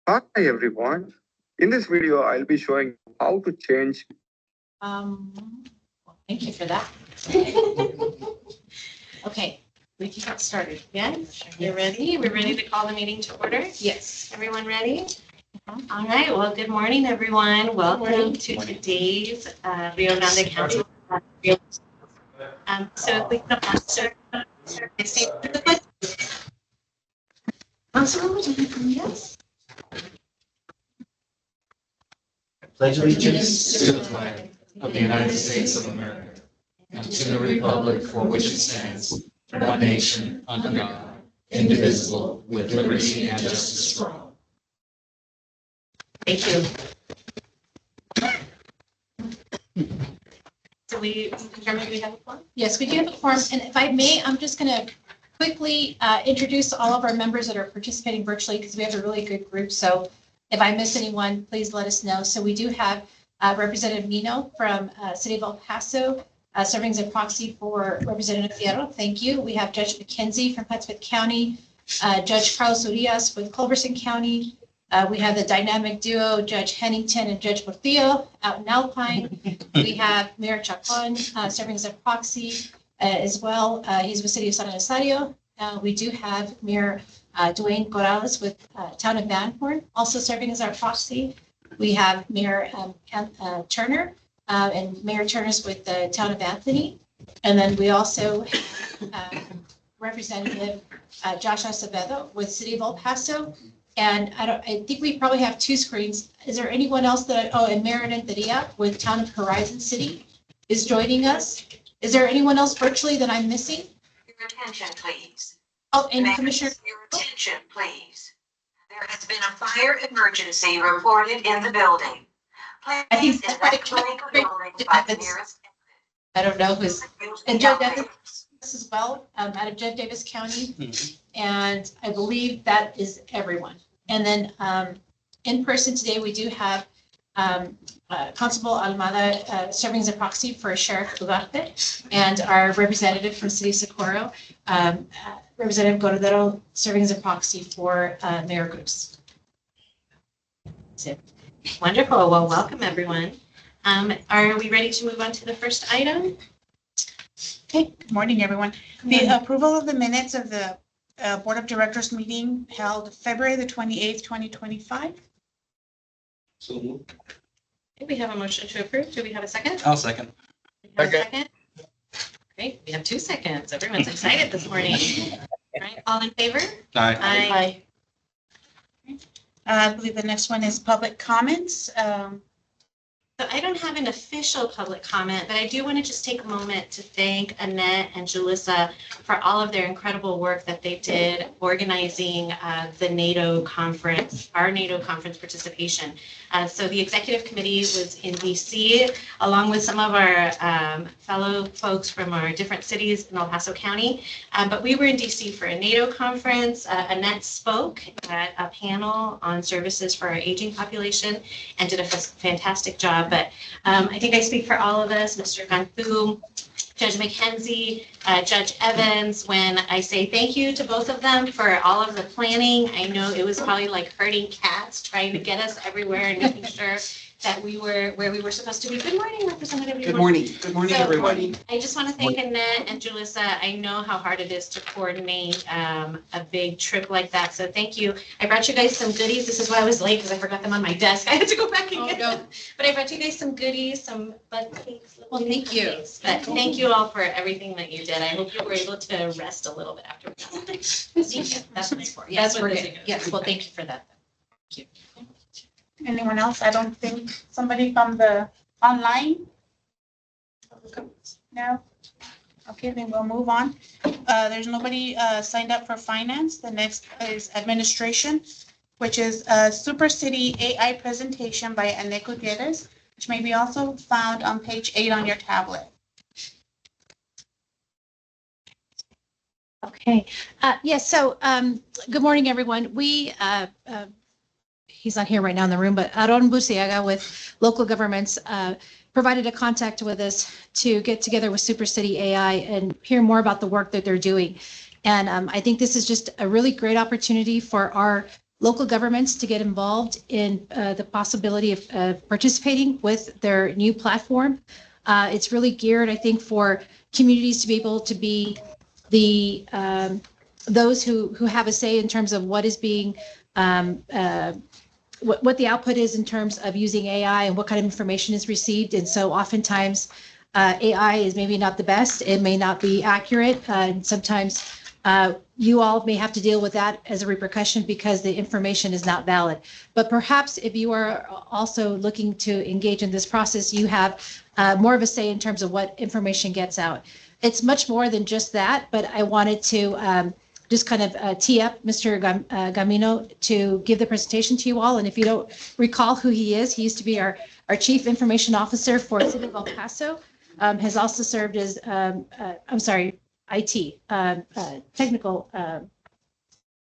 Hi everyone. In this video, I'll be showing how to change. Thank you for that. Okay, we can get started. Yeah, you're ready? We're ready to call the meeting to order? Yes. Everyone ready? All right. Well, good morning, everyone. Welcome to today's Rio Grande Council. So if we can answer, yes. Pledge allegiance to the flag of the United States of America and to the republic for which it stands, one nation, under God, indivisible, with liberty and justice for all. Thank you. So we confirm that we have a quorum? Yes, we do have a quorum. And if I may, I'm just going to quickly introduce all of our members that are participating virtually because we have a really good group. So if I miss anyone, please let us know. So we do have Representative Nino from City of El Paso serving as a proxy for Representative Fierro. Thank you. We have Judge McKenzie from Hudspeth County, Judge Carlos Urias with Culberson County. We have the dynamic duo, Judge Hennington and Judge Portillo out in Alpine. We have Mayor Chacon serving as a proxy as well. He's with City of San Rosario. We do have Mayor Dwayne Corrales with Town of Van Horn also serving as our proxy. We have Mayor Turner and Mayor Turner's with the Town of Anthony. And then we also have Representative Josh Acevedo with City of El Paso. And I think we probably have two screens. Is there anyone else and Mayor Renteria with Town of Horizon City is joining us. Is there anyone else virtually that I'm missing? Your attention, please. Oh, and May I Commissioner. have your attention, please. There has been a fire emergency reported in the building. I Please think evacuate the building by the nearest I don't know who's, exit. and Judge Davis as well, out of Judge Davis County. And I believe that is everyone. And then in person today, we do have Constable Almada serving as a proxy for Sheriff Ugarte and our representative from City of Socorro, Representative Cordero, serving as a proxy for Mayor Cruz. That's it. Wonderful. Well, welcome everyone. Are we ready to move on to the first item? Okay, good morning, everyone. The approval of the minutes of the Board of Directors meeting held February the 28th, 2025. So Okay, we have a motion to approve. Do we have a second? I'll second. We have a second? Great, we have 2 seconds. Everyone's excited this morning. All right, all in favor? Aye. I believe the next one is public comments. So I don't have an official public comment, but I do want to just take a moment to thank Annette and Julissa for all of their incredible work that they did organizing the NATO conference, our NATO conference participation. So the executive committee was in DC along with some of our fellow folks from our different cities in El Paso County. But we were in DC for a NATO conference. Annette spoke at a panel on services for our aging population and did a fantastic job. But I think I speak for all of us, Mr. Cantu, Judge McKenzie, Judge Evans, when I say thank you to both of them for all of the planning. I know it was probably like herding cats, trying to get us everywhere and making sure that we were where we were supposed to be. Good morning, Representative. Good morning. Good morning, So, everybody. I just want to thank Annette and Julissa. I know how hard it is to coordinate a big trip like that. So thank you. I brought you guys some goodies. This is why I was late because I forgot them on my desk. I had to go back and get them. But I brought you guys some goodies, some bud cakes. Well, thank you. But thank you all for everything that you did. I hope you were able to rest a little bit after. That's what it's for. Yes, That's what we're this good. is. Yes, well, thank you for that. Anyone else? I don't think somebody from the online. No? Okay, then we'll move on. There's nobody signed up for finance. The next is administration, which is a Super City AI presentation by Annette Gutierrez, which may be also found on page 8 on your tablet. Okay. Yes. So good morning, everyone. We he's not here right now in the room, but Aaron Busiaga with local governments provided a contact with us to get together with Super City AI and hear more about the work that they're doing. And I think this is just a really great opportunity for our local governments to get involved in the possibility of participating with their new platform. It's really geared, I think, for communities to be able to be the those who have a say in terms of what is being what the output is in terms of using AI and what kind of information is received. And so oftentimes AI is maybe not the best. It may not be accurate. And sometimes you all may have to deal with that as a repercussion because the information is not valid. But perhaps if you are also looking to engage in this process, you have more of a say in terms of what information gets out. It's much more than just that, but I wanted to just kind of tee up Mr. Gamino to give the presentation to you all. And if you don't recall who he is, he used to be our Chief Information Officer for City of El Paso, has also served as, IT, technical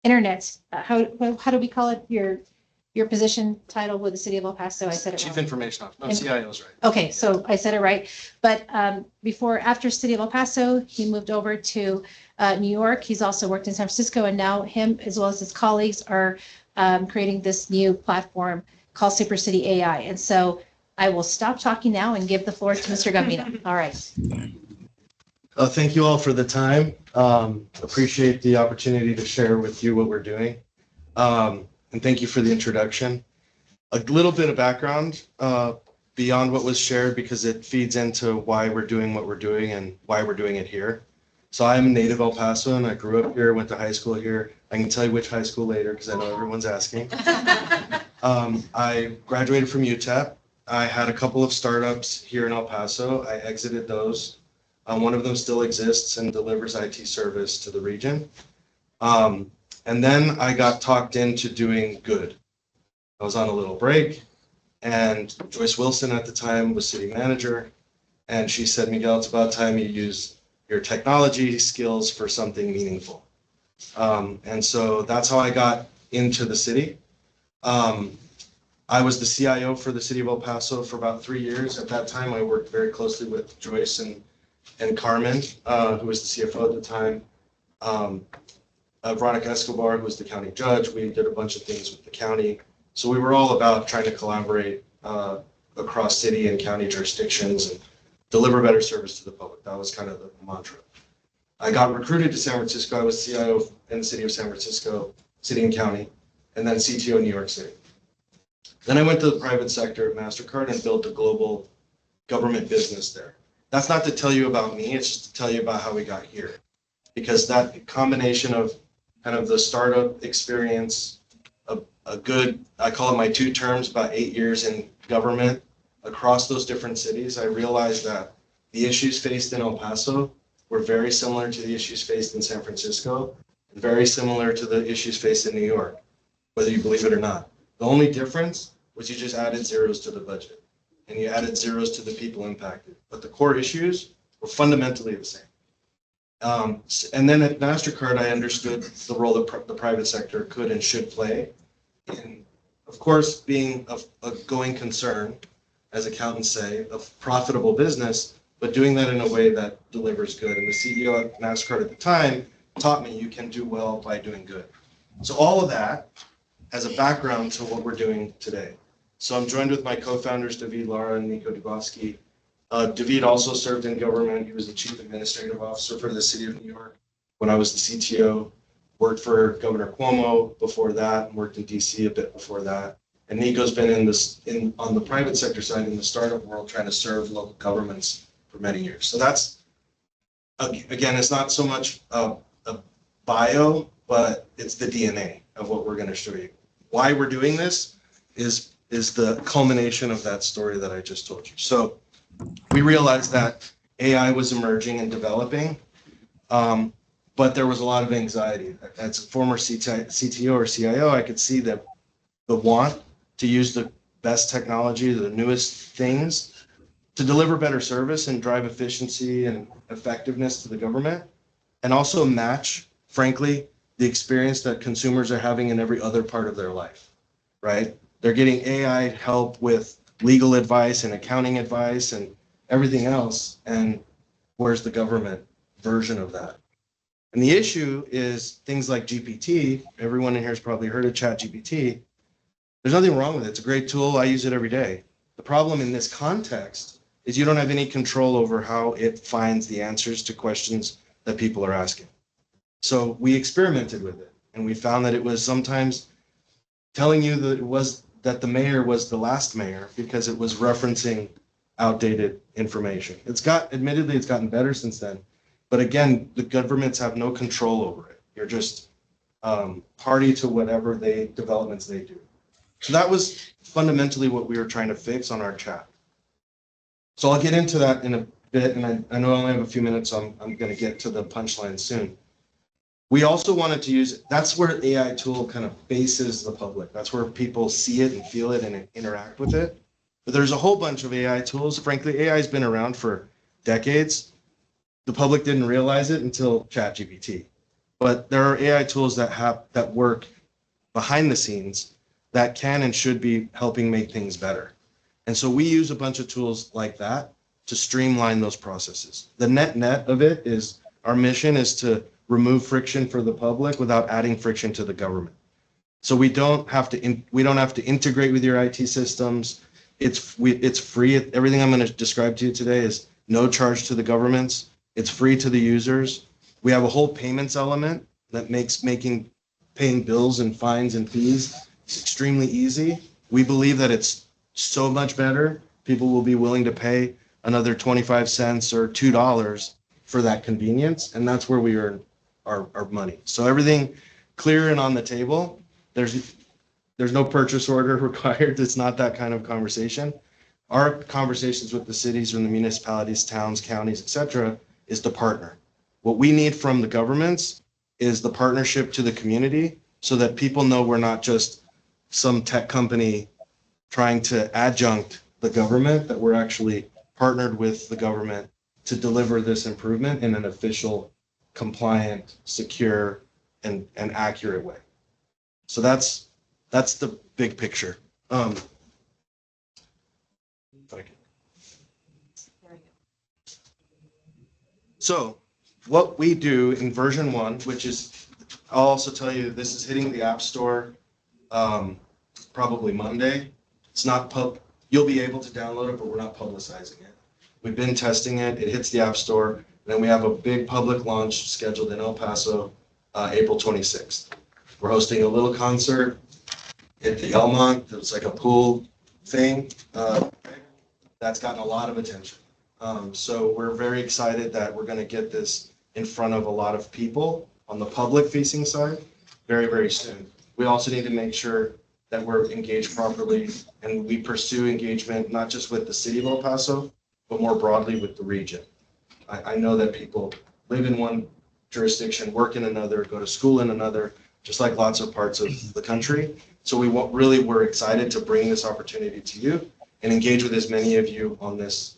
internet. How do we call it? Your position title with the City of El Paso? I said it Chief wrong. Information Officer. No, CIO is right. Okay, so I said it right. But after City of El Paso, he moved over to New York. He's also worked in San Francisco, and now him as well as his colleagues are creating this new platform called Super City AI. And so I will stop talking now and give the floor to Mr. Gambino. All right. Thank you all for the time. Appreciate the opportunity to share with you what we're doing. And thank you for the introduction. A little bit of background beyond what was shared because it feeds into why we're doing what we're doing and why we're doing it here. So I'm a native El Paso and I grew up here, went to high school here. I can tell you which high school later because I know everyone's asking. I graduated from UTEP. I had a couple of startups here in El Paso. I exited those. One of them still exists and delivers IT service to the region. And then I got talked into doing good. I was on a little break and Joyce Wilson at the time was city manager. And she said, Miguel, it's about time you use your technology skills for something meaningful. And so that's how I got into the city. I was the CIO for the city of El Paso for about 3 years. At that time, I worked very closely with Joyce and Carmen, who was the CFO at the time. Veronica Escobar, who was the county judge. We did a bunch of things with the county. So we were all about trying to collaborate across city and county jurisdictions and deliver better service to the public. That was kind of the mantra. I got recruited to San Francisco. I was CIO in the city of San Francisco, city and county, and then CTO in New York City. Then I went to the private sector at MasterCard and built a global government business there. That's not to tell you about me, it's just to tell you about how we got here. Because that combination of kind of the startup experience, a good, I call it my 2 terms, about 8 years in government across those different cities, I realized that the issues faced in El Paso were very similar to the issues faced in San Francisco, and very similar to the issues faced in New York, whether you believe it or not. The only difference was you just added zeros to the budget and you added zeros to the people impacted. But the core issues were fundamentally the same. And then at MasterCard, I understood the role that the private sector could and should play in, of course, being a going concern, as accountants say, a profitable business, but doing that in a way that delivers good. And the CEO at MasterCard at the time taught me you can do well by doing good. So all of that as a background to what we're doing today. So I'm joined with my co-founders, David Lara and Nico Dubovsky. David also served in government. He was the chief administrative officer for the city of New York when I was the CTO. Worked for Governor Cuomo before that, worked in DC a bit before that. And Nico's been on the private sector side in the startup world trying to serve local governments for many years. So that's, again, it's not so much a bio, but it's the DNA of what we're going to show you. Why we're doing this is the culmination of that story that I just told you. So we realized that AI was emerging and developing, but there was a lot of anxiety. As a former CTO or CIO, I could see that the want to use the best technology, the newest things, to deliver better service and drive efficiency and effectiveness to the government, and also match, frankly, the experience that consumers are having in every other part of their life, right? They're getting AI help with legal advice and accounting advice and everything else. And where's the government version of that? And the issue is things like GPT. Everyone in here has probably heard of ChatGPT. There's nothing wrong with it. It's a great tool. I use it every day. The problem in this context is you don't have any control over how it finds the answers to questions that people are asking. So we experimented with it, and we found that it was sometimes telling you that the mayor was the last mayor because it was referencing outdated information. Admittedly, it's gotten better since then. But again, the governments have no control over it. You're just party to whatever developments they do. So that was fundamentally what we were trying to fix on our chat. So I'll get into that in a bit, and I know I only have a few minutes, so I'm going to get to the punchline soon. We also wanted to use, that's where AI tool kind of faces the public. That's where people see it and feel it and interact with it. But there's a whole bunch of AI tools. Frankly, AI has been around for decades. The public didn't realize it until ChatGPT. But there are AI tools that work behind the scenes that can and should be helping make things better. And so we use a bunch of tools like that to streamline those processes. The net of it is our mission is to remove friction for the public without adding friction to the government. So we don't have to integrate with your IT systems. It's free. Everything I'm going to describe to you today is no charge to the governments. It's free to the users. We have a whole payments element that makes paying bills and fines and fees extremely easy. We believe that it's so much better. People will be willing to pay another 25 cents or $2 for that convenience, and that's where we earn our money. So everything clear and on the table. There's no purchase order required. It's not that kind of conversation. Our conversations with the cities and the municipalities, towns, counties, etc., is to partner. What we need from the governments is the partnership to the community so that people know we're not just some tech company trying to adjunct the government, that we're actually partnered with the government to deliver this improvement in an official, compliant, secure, and accurate way. So that's the big picture. If I can. So what we do in version 1, which is, I'll also tell you, this is hitting the App Store probably Monday. It's not you'll be able to download it, but we're not publicizing it. We've been testing it. It hits the App Store. And then we have a big public launch scheduled in El Paso, April 26th. We're hosting a little concert at the Elmont. It's like a pool thing. That's gotten a lot of attention. So we're very excited that we're going to get this in front of a lot of people on the public-facing side very, very soon. We also need to make sure that we're engaged properly, and we pursue engagement not just with the city of El Paso, but more broadly with the region. I know that people live in one jurisdiction, work in another, go to school in another, just like lots of parts of the country. So we're excited to bring this opportunity to you and engage with as many of you on this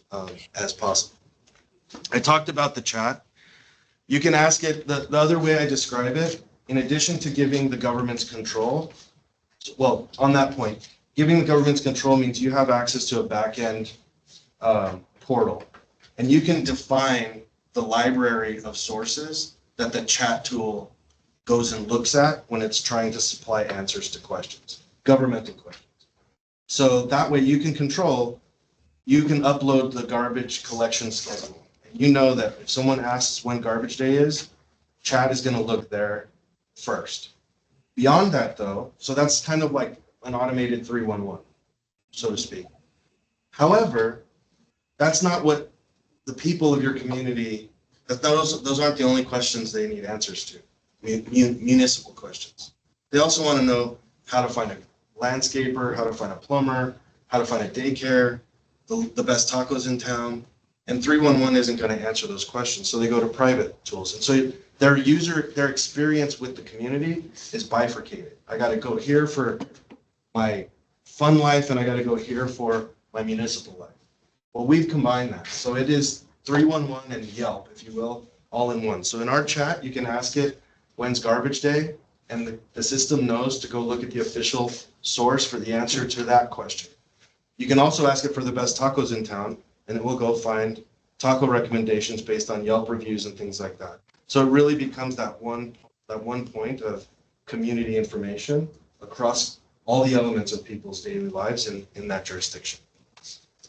as possible. I talked about the chat. You can ask it, the other way I describe it, in addition to giving the government's control, well, on that point, giving the government's control means you have access to a back-end portal, and you can define the library of sources that the chat tool goes and looks at when it's trying to supply answers to questions, governmental questions. So that way you can upload the garbage collection schedule. You know that if someone asks when garbage day is, chat is going to look there first. Beyond that, though, so that's kind of like an automated 311, so to speak. However, that's not what the people of your community, those aren't the only questions they need answers to, municipal questions. They also want to know how to find a landscaper, how to find a plumber, how to find a daycare, the best tacos in town. And 311 isn't going to answer those questions, so they go to private tools. And so their experience with the community is bifurcated. I got to go here for my fun life, and I got to go here for my municipal life. Well, we've combined that. So it is 311 and Yelp, if you will, all in one. So in our chat, you can ask it, when's garbage day? And the system knows to go look at the official source for the answer to that question. You can also ask it for the best tacos in town, and it will go find taco recommendations based on Yelp reviews and things like that. So it really becomes that one point of community information across all the elements of people's daily lives in that jurisdiction.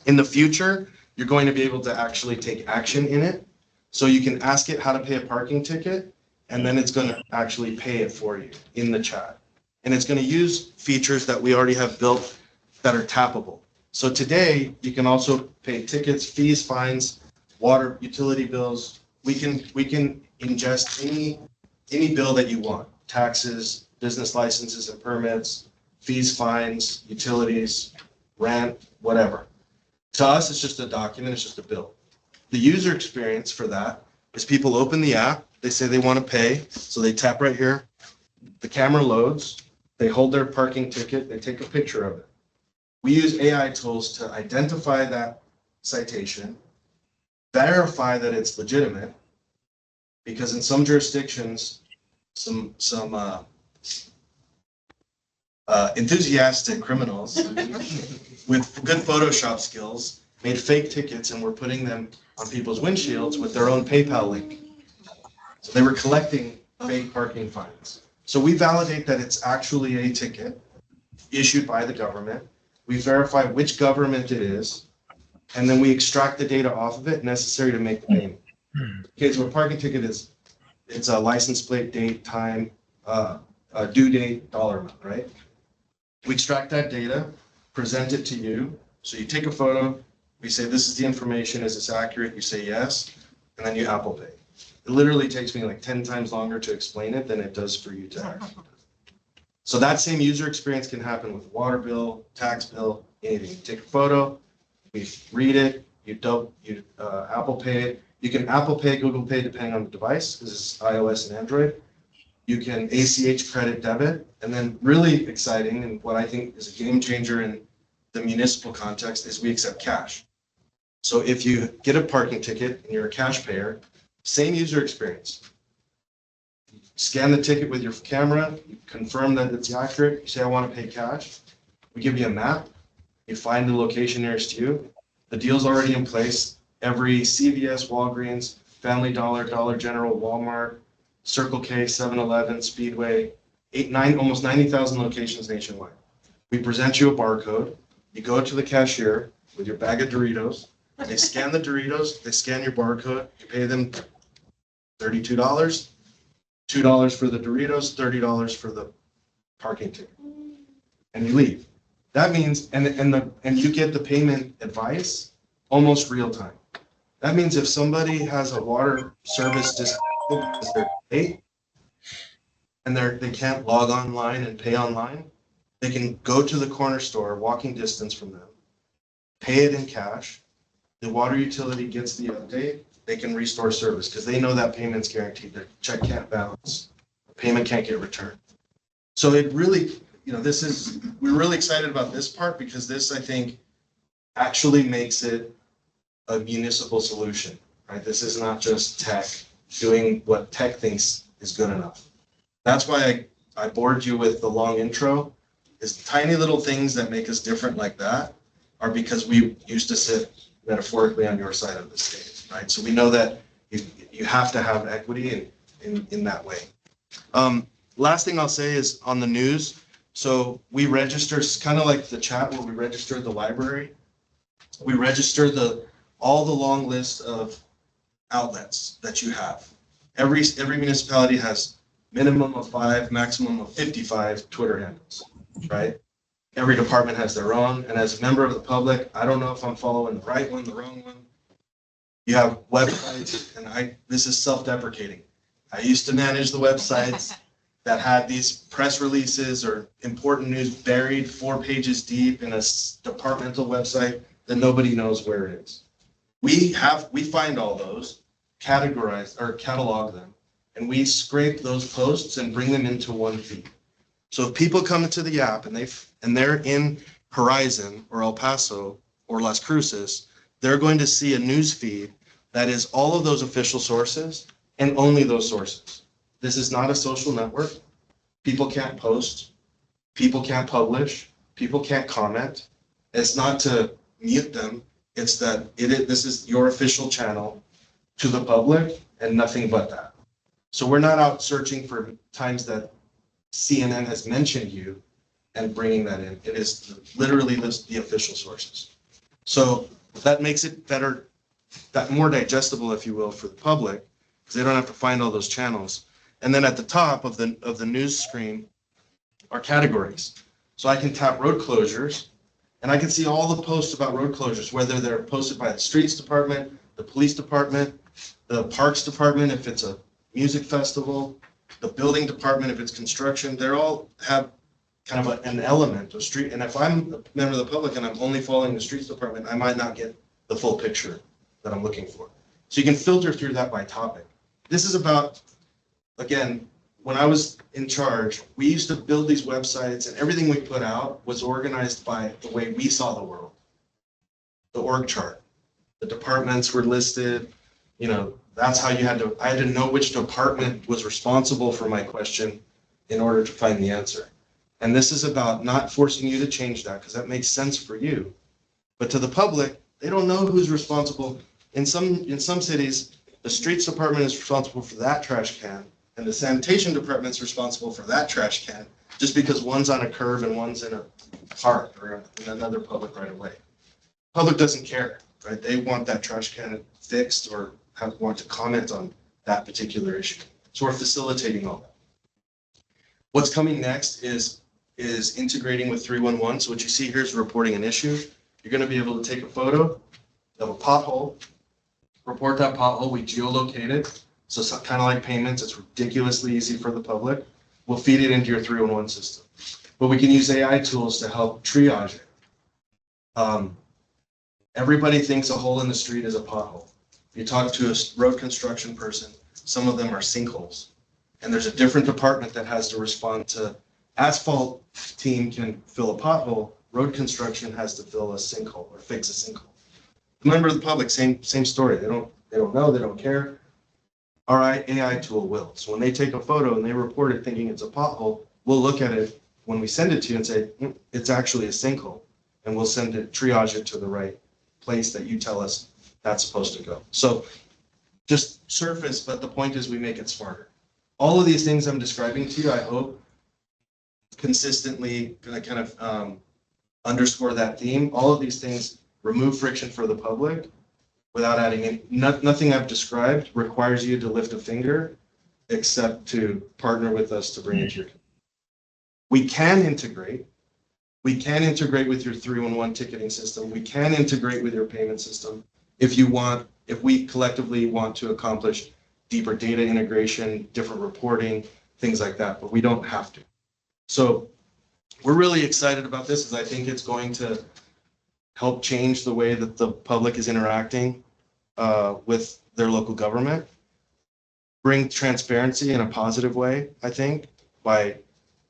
In the future, you're going to be able to actually take action in it. So you can ask it how to pay a parking ticket, and then it's going to actually pay it for you in the chat. And it's going to use features that we already have built that are tappable. So today, you can also pay tickets, fees, fines, water, utility bills. We can ingest any bill that you want: taxes, business licenses and permits, fees, fines, utilities, rent, whatever. To us, it's just a document, it's just a bill. The user experience for that is people open the app, they say they want to pay, so they tap right here, the camera loads, they hold their parking ticket, they take a picture of it. We use AI tools to identify that citation, verify that it's legitimate, because in some jurisdictions, some enthusiastic criminals with good Photoshop skills made fake tickets and were putting them on people's windshields with their own PayPal link. So they were collecting fake parking fines. So we validate that it's actually a ticket issued by the government. We verify which government it is, and then we extract the data off of it necessary to make the payment. Okay, so a parking ticket it's a license plate, date, time, due date, dollar amount, right? We extract that data, present it to you. So you take a photo, we say, this is the information, is this accurate? You say yes, and then you Apple Pay. It literally takes me like 10 times longer to explain it than it does for you to actually do it. So that same user experience can happen with water bill, tax bill, anything. You take a photo, we read it, you Apple Pay it. You can Apple Pay, Google Pay, depending on the device, because it's iOS and Android. You can ACH credit debit, and then really exciting, and what I think is a game changer in the municipal context, is we accept cash. So if you get a parking ticket and you're a cash payer, same user experience. You scan the ticket with your camera, you confirm that it's accurate, you say, I want to pay cash. We give you a map, you find the location nearest you. The deal's already in place. Every CVS, Walgreens, Family Dollar, Dollar General, Walmart, Circle K, 7-Eleven, Speedway, almost 90,000 locations nationwide. We present you a barcode. You go to the cashier with your bag of Doritos. They scan the Doritos. They scan your barcode. You pay them $32, $2 for the Doritos, $30 for the parking ticket, and you leave. That means, and you get the payment advice almost real time. That means if somebody has a water service disconnected because they're late and they can't log online and pay online, they can go to the corner store, walking distance from them, pay it in cash. The water utility gets the update. They can restore service because they know that payment's guaranteed. Their check can't bounce. The payment can't get returned. So it really, we're really excited about this part because this, I think, actually makes it a municipal solution, right? This is not just tech doing what tech thinks is good enough. That's why I bored you with the long intro, is tiny little things that make us different like that are because we used to sit metaphorically on your side of the stage, right? So we know that you have to have equity in that way. Last thing I'll say is on the news. So we register, kind of like the chat where we register the library. We register all the long list of outlets that you have. Every municipality has minimum of 5, maximum of 55 Twitter handles, right? Every department has their own. And as a member of the public, I don't know if I'm following the right one, the wrong one. You have websites, and this is self-deprecating. I used to manage the websites that had these press releases or important news buried 4 pages deep in a departmental website that nobody knows where it is. We find all those, categorize or catalog them, and we scrape those posts and bring them into one feed. So if people come into the app and they're in Horizon or El Paso or Las Cruces, they're going to see a news feed that is all of those official sources and only those sources. This is not a social network. People can't post. People can't publish. People can't comment. It's not to mute them. It's that this is your official channel to the public and nothing but that. So we're not out searching for times that CNN has mentioned you and bringing that in. It is literally the official sources. So that makes it better, that more digestible, if you will, for the public, because they don't have to find all those channels. And then at the top of the news screen are categories. So I can tap road closures, and I can see all the posts about road closures, whether they're posted by the streets department, the police department, the parks department, if it's a music festival, the building department, if it's construction. They all have kind of an element of street. And if I'm a member of the public and I'm only following the streets department, I might not get the full picture that I'm looking for. So you can filter through that by topic. This is about, again, when I was in charge, we used to build these websites, and everything we put out was organized by the way we saw the world. The org chart, the departments were listed, that's how I had to know which department was responsible for my question in order to find the answer. And this is about not forcing you to change that, because that makes sense for you. But to the public, they don't know who's responsible. In some cities, the streets department is responsible for that trash can, and the sanitation department is responsible for that trash can, just because one's on a curb and one's in a park or in another public right of way. Public doesn't care, right? They want that trash can fixed or want to comment on that particular issue. So we're facilitating all that. What's coming next is integrating with 311. So what you see here is reporting an issue. You're going to be able to take a photo of a pothole, report that pothole, we geolocate it. So it's kind of like payments, it's ridiculously easy for the public. We'll feed it into your 311 system. But we can use AI tools to help triage it. Everybody thinks a hole in the street is a pothole. If you talk to a road construction person, some of them are sinkholes. And there's a different department that has to respond to. Asphalt team can fill a pothole, road construction has to fill a sinkhole or fix a sinkhole. The member of the public, same story. They don't know, they don't care. Our AI tool will. So when they take a photo and they report it thinking it's a pothole, we'll look at it when we send it to you and say, it's actually a sinkhole. And we'll triage it to the right place that you tell us that's supposed to go. So just surface, but the point is we make it smarter. All of these things I'm describing to you, I hope, consistently kind of underscore that theme. All of these things remove friction for the public without adding any. Nothing I've described requires you to lift a finger except to partner with us to bring it to your community. We can integrate. We can integrate with your 311 ticketing system. We can integrate with your payment system if we collectively want to accomplish deeper data integration, different reporting, things like that, but we don't have to. So we're really excited about this, as I think it's going to help change the way that the public is interacting with their local government, bring transparency in a positive way, I think, by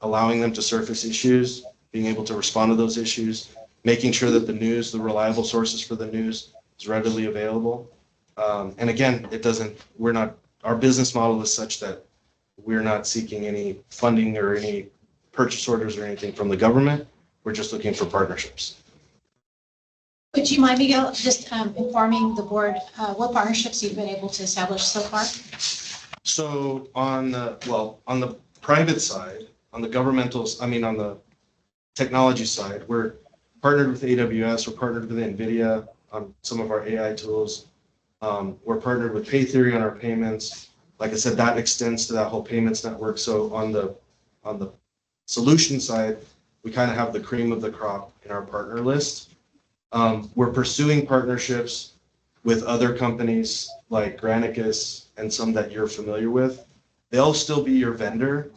allowing them to surface issues, being able to respond to those issues, making sure that the news, the reliable sources for the news is readily available. And again, our business model is such that we're not seeking any funding or any purchase orders or anything from the government. We're just looking for partnerships. Would you mind, Miguel, just informing the board what partnerships you've been able to establish so far? So on the private side, on the technology side, we're partnered with AWS, we're partnered with NVIDIA on some of our AI tools. We're partnered with Pay Theory on our payments. Like I said, that extends to that whole payments network. So on the solution side, we kind of have the cream of the crop in our partner list. We're pursuing partnerships with other companies like Granicus and some that you're familiar with. They'll still be your vendor.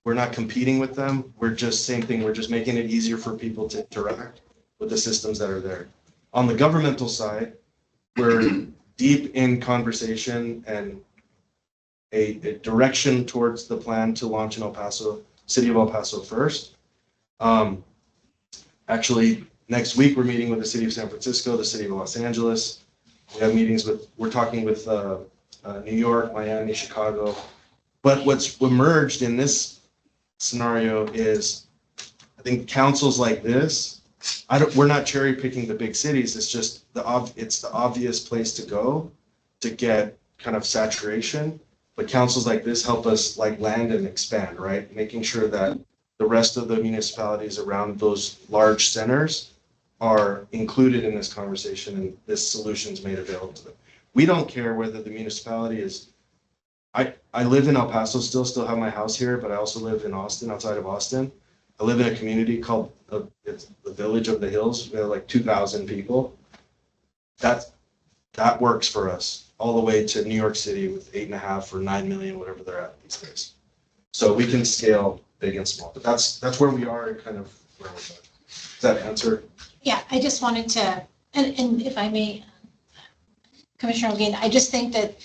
We're not competing with them. We're just making it easier for people to interact with the systems that are there. On the governmental side, we're deep in conversation and a direction towards the plan to launch in El Paso, city of El Paso first. Actually, next week, we're meeting with the city of San Francisco, the city of Los Angeles. We're talking with New York, Miami, Chicago. But what's emerged in this scenario is, I think councils like this, we're not cherry picking the big cities. It's just it's the obvious place to go to get kind of saturation. But councils like this help us like land and expand, right? Making sure that the rest of the municipalities around those large centers are included in this conversation and this solution is made available to them. We don't care whether the municipality is, I live in El Paso, still have my house here, but I also live in Austin, outside of Austin. I live in a community called, it's the Village of the Hills. We have like 2,000 people. That works for us all the way to New York City with 8.5 or 9 million, whatever they're at these days. So we can scale big and small, but that's where we are and kind of where we're at. Does that answer? Yeah, I just wanted to, and if I may, Commissioner Holguin, I just think that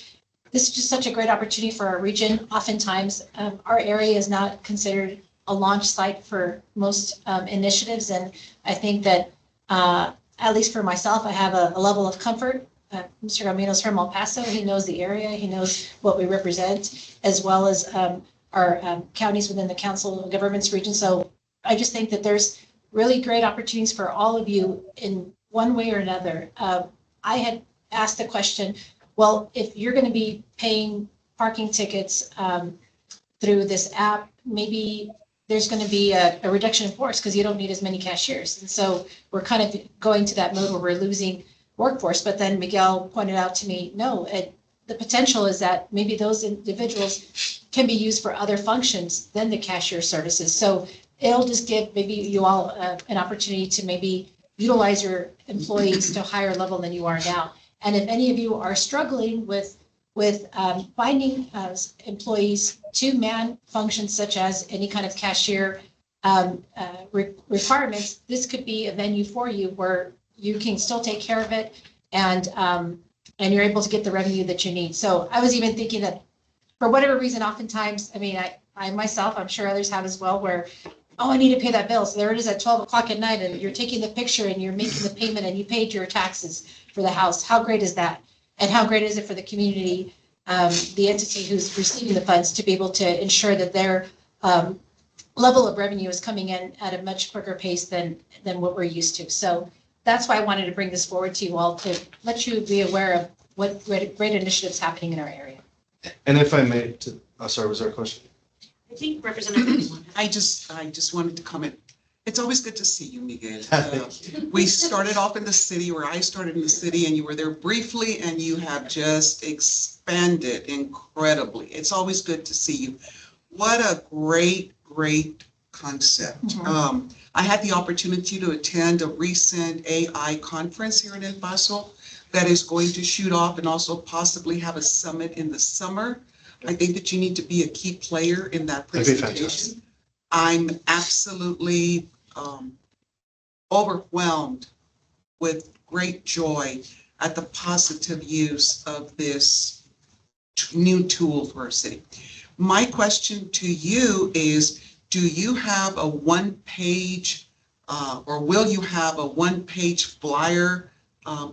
this is just such a great opportunity for our region. Oftentimes, our area is not considered a launch site for most initiatives. And I think that, at least for myself, I have a level of comfort. Mr. Gamino's from El Paso. He knows the area. He knows what we represent, as well as our counties within the Council of Governments region. So I just think that there's really great opportunities for all of you in one way or another. I had asked the question, well, if you're going to be paying parking tickets through this app, maybe there's going to be a reduction in force because you don't need as many cashiers. And so we're kind of going to that mode where we're losing workforce. But then Miguel pointed out to me, no, the potential is that maybe those individuals can be used for other functions than the cashier services. So it'll just give maybe you all an opportunity to maybe utilize your employees to a higher level than you are now. And if any of you are struggling with finding employees to man functions such as any kind of cashier requirements, this could be a venue for you where you can still take care of it and you're able to get the revenue that you need. So I was even thinking that for whatever reason, oftentimes, I mean, I myself, I'm sure others have as well, where, oh, I need to pay that bill. So there it is at 12 o'clock at night and you're taking the picture and you're making the payment and you paid your taxes for the house. How great is that? And how great is it for the community, the entity who's receiving the funds, to be able to ensure that their level of revenue is coming in at a much quicker pace than what we're used to. So that's why I wanted to bring this forward to you all, to let you be aware of what great initiatives happening in our area. And if I may, sorry, was there a question? I think Representative. I just wanted to comment. It's always good to see you, Miguel. Thank you. We started off in the city, or I started in the city, and you were there briefly, and you have just expanded incredibly. It's always good to see you. What a great concept. Mhm. I had the opportunity to attend a recent AI conference here in El Paso that is going to shoot off and also possibly have a summit in the summer. I think that you need to be a key player in that That'd be presentation. fantastic. I'm absolutely overwhelmed with great joy at the positive use of this new tool for our city. My question to you is, do you have a one-page or will you have a one-page flyer,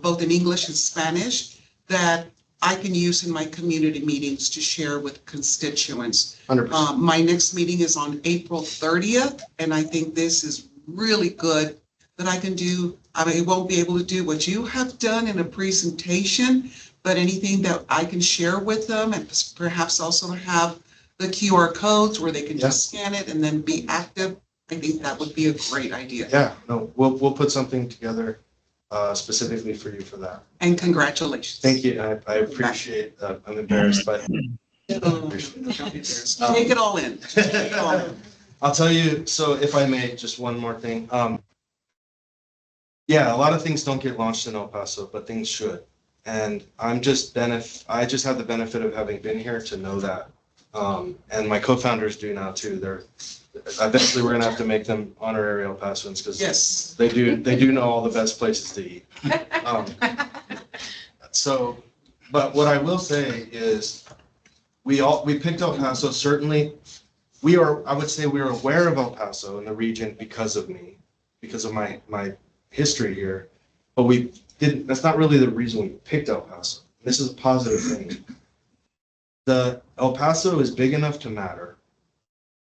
both in English and Spanish, that I can use in my community meetings to share with constituents? 100%. My next meeting is on April 30th, and I think this is really good that I can do. I won't be able to do what you have done in a presentation, but anything that I can share with them, and perhaps also have the QR codes where they can just scan it and then be active. I think that would be a great idea. Yeah, no, we'll put something together specifically for you for that. And congratulations. Thank you. I appreciate that. I'm embarrassed, but Don't be embarrassed. Take it all in. Take it all in. I'll tell you, so if I may, just one more thing. Yeah, a lot of things don't get launched in El Paso, but things should. And I just have the benefit of having been here to know that. And my co-founders do now too. Eventually we're gonna have to make them honorary El Pasoans because Yes. they do know all the best places to eat. But what I will say is we picked El Paso. Certainly I would say we are aware of El Paso in the region because of me, because of my history here, but that's not really the reason we picked El Paso. This is a positive thing. The El Paso is big enough to matter,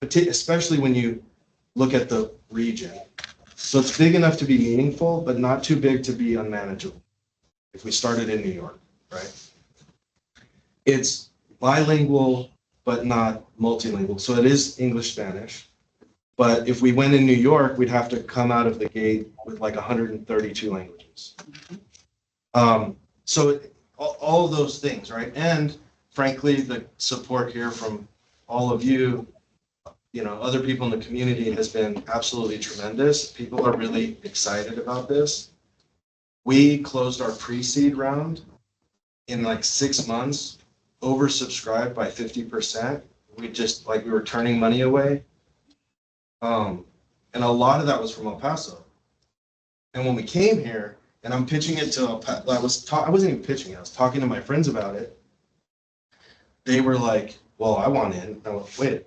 especially when you look at the region. So it's big enough to be meaningful, but not too big to be unmanageable. If we started in New York, right? bilingual, but not multilingual. So it is English, Spanish. But if we went in New York, we'd have to come out of the gate with like 132 languages. So all of those things, right? And frankly, the support here from all of you, other people in the community has been absolutely tremendous. People are really excited about this. We closed our pre-seed round in like 6 months, oversubscribed by 50%. We were turning money away. And a lot of that was from El Paso. And when we came here, and I'm pitching it to El Paso, I wasn't even pitching it, I was talking to my friends about it. They were like, well, I want in. I went, wait,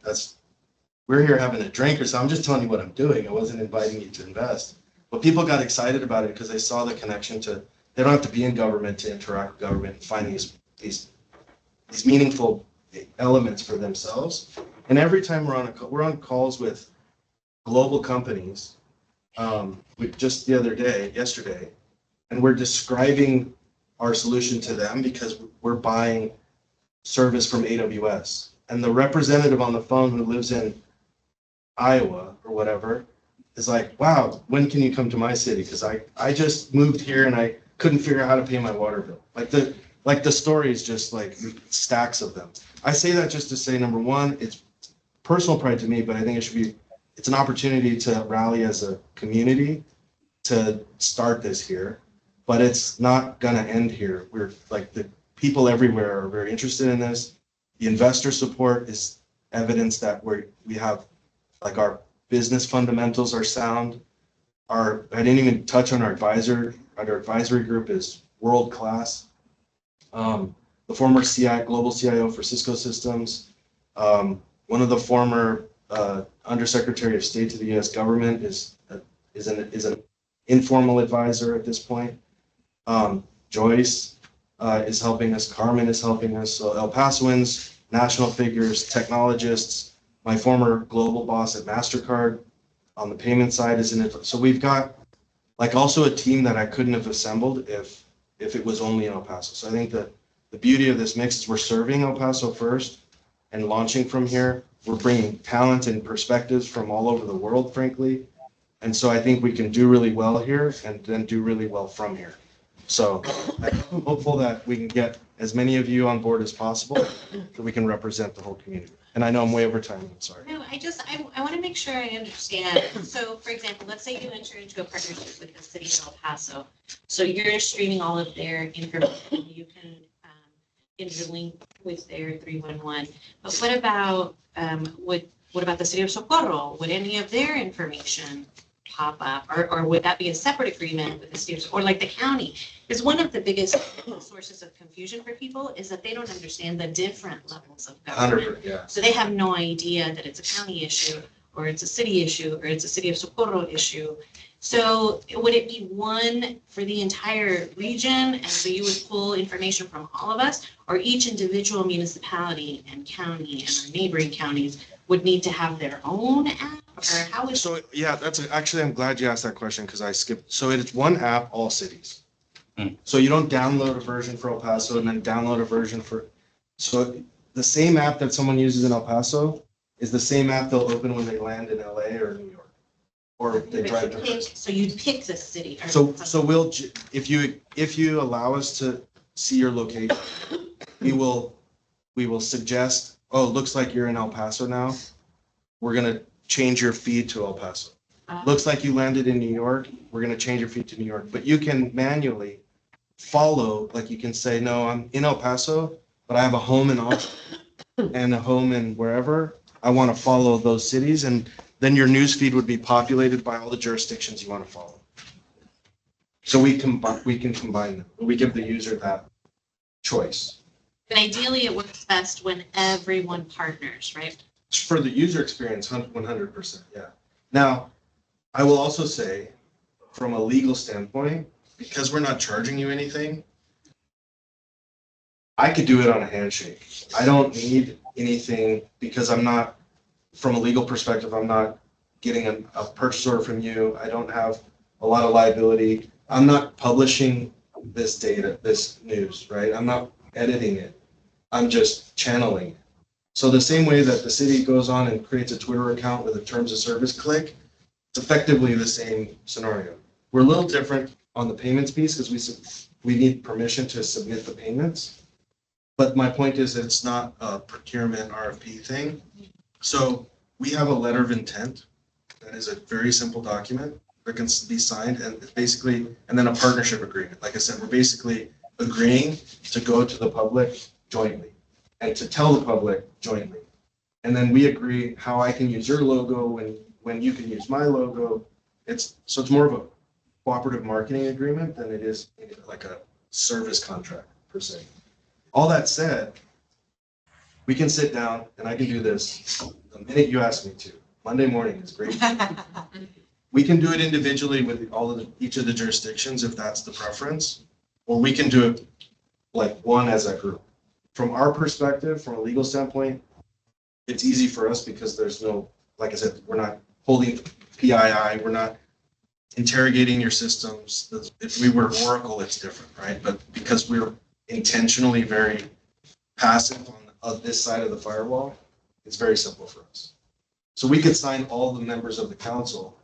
we're here having a drink or something. I'm just telling you what I'm doing. I wasn't inviting you to invest. But people got excited about it because they saw the connection they don't have to be in government to interact with government and find these meaningful elements for themselves. And every time we're on calls with global companies, just yesterday, and we're describing our solution to them because we're buying service from AWS. And the representative on the phone who lives in Iowa or whatever is like, wow, when can you come to my city? Because I just moved here and I couldn't figure out how to pay my water bill. Like the story is just like stacks of them. I say that just to say, number one, it's personal pride to me, but I think it's an opportunity to rally as a community to start this here, but it's not gonna end here. We're like, the people everywhere are very interested in this. The investor support is evidence that we have, like, our business fundamentals are sound. I didn't even touch on our advisory group is world-class. The former global CIO for Cisco Systems, one of the former Undersecretary of State to the U.S. government is an informal advisor at this point. Joyce is helping us. Carmen is helping us. So El Pasoans, national figures, technologists. My former global boss at MasterCard on the payment side is in it. So we've got like also a team that I couldn't have assembled if it was only in El Paso. So I think that the beauty of this mix is we're serving El Paso first and launching from here. We're bringing talent and perspectives from all over the world, frankly. And so I think we can do really well here and then do really well from here. So I'm hopeful that we can get as many of you on board as possible so we can represent the whole community. And I know I'm way over time, I'm sorry. No, I want to make sure I understand. So for example, let's say you enter into a partnership with the city of El Paso. So you're streaming all of their information. You can interlink with their 311. But what about the city of Socorro? Would any of their information pop up, or would that be a separate agreement with the state or like the county? Because one of the biggest sources of confusion for people is that they don't understand the different levels of government. Yeah. So they have no idea that it's a county issue, or it's a city issue, or it's a city of Socorro issue. So would it be one for the entire region, and so you would pull information from all of us, or each individual municipality and county and our neighboring counties would need to have their own app, or how is? So yeah, actually, I'm glad you asked that question because I skipped. So it's one app, all cities. So you don't download a version for El Paso and then download a version for. So the same app that someone uses in El Paso is the same app they'll open when they land in LA or New York, or they drive to. So you'd pick the city. So we'll, if you allow us to see your location, we will suggest, oh, it looks like you're in El Paso now. We're gonna change your feed to El Paso. Looks like you landed in New York. We're gonna change your feed to New York. But you can manually follow, like you can say, no, I'm in El Paso, but I have a home in Austin and a home in wherever. I want to follow those cities, and then your news feed would be populated by all the jurisdictions you want to follow. So we can combine them. We give the user that choice. And ideally, it works best when everyone partners, right? For the user experience, 100%, yeah. Now, I will also say, from a legal standpoint, because we're not charging you anything, I could do it on a handshake. I don't need anything because I'm not, from a legal perspective, I'm not getting a purchase order from you. I don't have a lot of liability. I'm not publishing this data, this news, right? I'm not editing it. I'm just channeling it. So the same way that the city goes on and creates a Twitter account with a terms of service click, it's effectively the same scenario. We're a little different on the payments piece because we need permission to submit the payments. But my point is that it's not a procurement RFP thing. So we have a letter of intent that is a very simple document that can be signed, and it's basically, and then a partnership agreement. Like I said, we're basically agreeing to go to the public jointly and to tell the public jointly. And then we agree how I can use your logo and when you can use my logo. It's more of a cooperative marketing agreement than it is like a service contract per se. All that said, we can sit down and I can do this the minute you ask me to. Monday morning is great. We can do it individually with each of the jurisdictions if that's the preference, or we can do it like one as a group. From our perspective, from a legal standpoint, it's easy for us because there's no, like I said, we're not holding PII, we're not interrogating your systems. If we were Oracle, it's different, right? But because we're intentionally very passive on this side of the firewall, it's very simple for us. So we could sign all the members of the council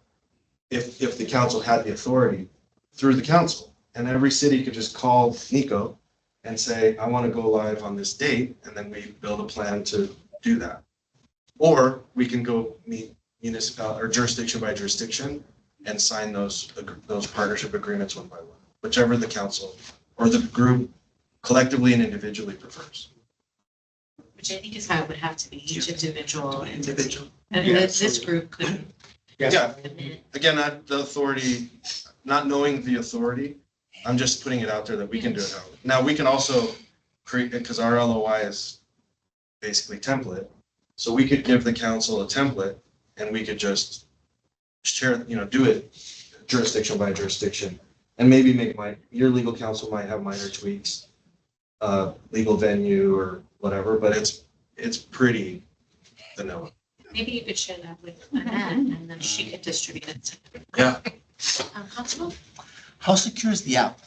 if the council had the authority through the council. And every city could just call Nico and say, I want to go live on this date, and then we build a plan to do that. Or we can go meet municipal or jurisdiction by jurisdiction and sign those partnership agreements one by one, whichever the council or the group collectively and individually prefers. Which I think is how it would have to be each individual. And Yeah, this group couldn't. Yeah, again, not the authority, not knowing the authority, I'm just putting it out there that we can do it. Now, we can also create, because our LOI is basically template, so we could give the council a template and we could just share, do it jurisdiction by jurisdiction, and maybe make your legal counsel might have minor tweaks, legal venue or whatever, but it's pretty vanilla. Maybe you could share that with Annette and then she could distribute it. Yeah. Constable? How secure is the app?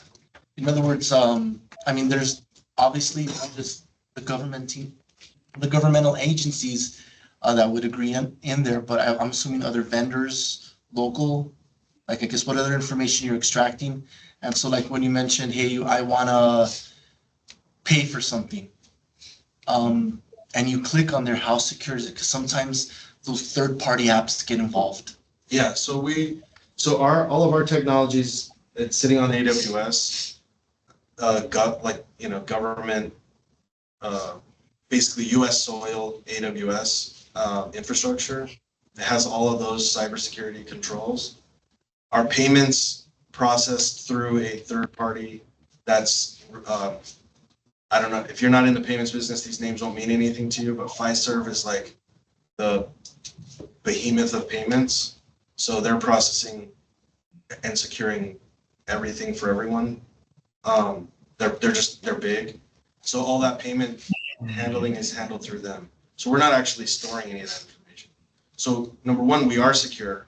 In other words, there's obviously just the governmental agencies that would agree in there, but I'm assuming other vendors, local, like I guess what other information you're extracting. And so like when you mentioned, hey, I wanna pay for something, and you click on there, how secure is it? Because sometimes those third-party apps get involved. Yeah, so all of our technologies, it's sitting on AWS, government, basically US soil AWS infrastructure. It has all of those cybersecurity controls. Our payments processed through a third party that's, I don't know, if you're not in the payments business, these names won't mean anything to you, but Fiserv is like the behemoth of payments. So they're processing and securing everything for everyone. They're big. So all that payment handling is handled through them. So we're not actually storing any of that information. So number one, we are secure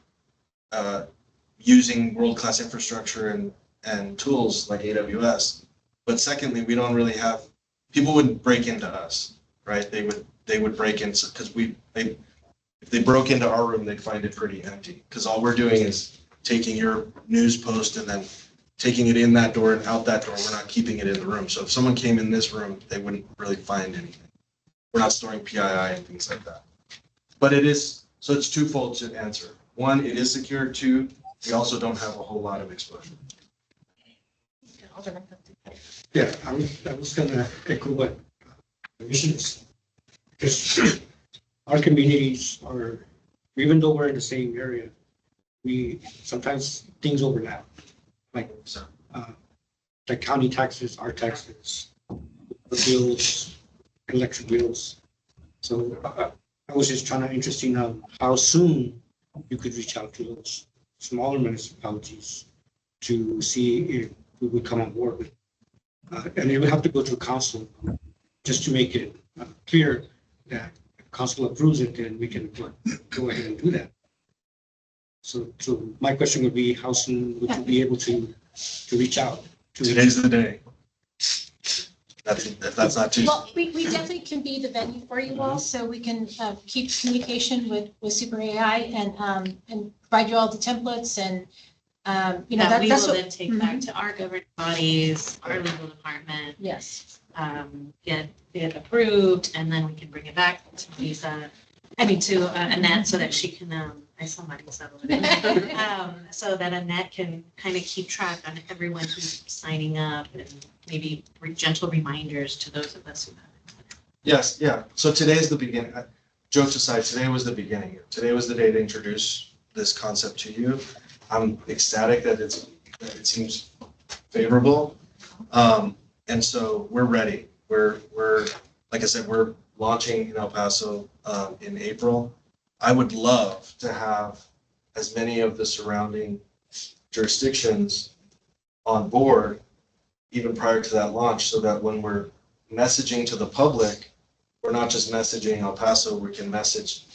using world-class infrastructure and tools like AWS. But secondly, we don't really have, people wouldn't break into us, right? They would break in because if they broke into our room, they'd find it pretty empty because all we're doing is taking your news post and then taking it in that door and out that door. We're not keeping it in the room. So if someone came in this room, they wouldn't really find anything. We're not storing PII and things like that. But so it's twofold to answer. One, it is secure. Two, we also don't have a whole lot of exposure. Yeah, I was gonna echo what Commissioners, because our communities are, even though we're in the same area, sometimes things overlap. Like the county taxes, our taxes, the bills, electric bills. So I was just interested on how soon you could reach out to those smaller municipalities to see if we would come on board with. And it would have to go to council just to make it clear that if council approves it, then we can go ahead and do that. So my question would be, how soon would you be able to reach out? Today's the day. if that's not too. Well, we definitely can be the venue for you all, so we can keep communication with Super AI and provide you all the templates and, That we that's will what. then take back to our governing bodies, our legal department, Yes. get it approved, and then we can bring it back to Lisa, to Annette, so that she can, I saw my settle it. So that Annette can kind of keep track on everyone who's signing up and maybe gentle reminders to those of us who haven't. Yes, yeah. So today's the beginning. Jokes aside, today was the beginning. Today was the day to introduce this concept to you. I'm ecstatic that it seems favorable. And so we're ready. We're like I said, we're launching in El Paso in April. I would love to have as many of the surrounding jurisdictions on board even prior to that launch, so that when we're messaging to the public, we're not just messaging El Paso, we can message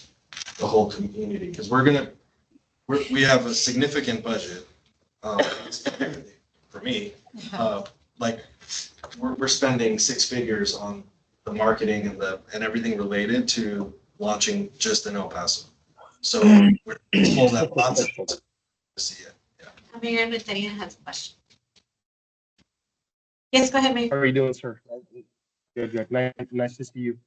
the whole community, because we have a significant budget. For me, like we're spending six figures on the marketing and everything related to launching just in El Paso. So we're full that lots of to see it. Yeah. Mayor Medina has a question. Yes, go ahead, Mayor. How are you doing, sir? Good. Nice to see you.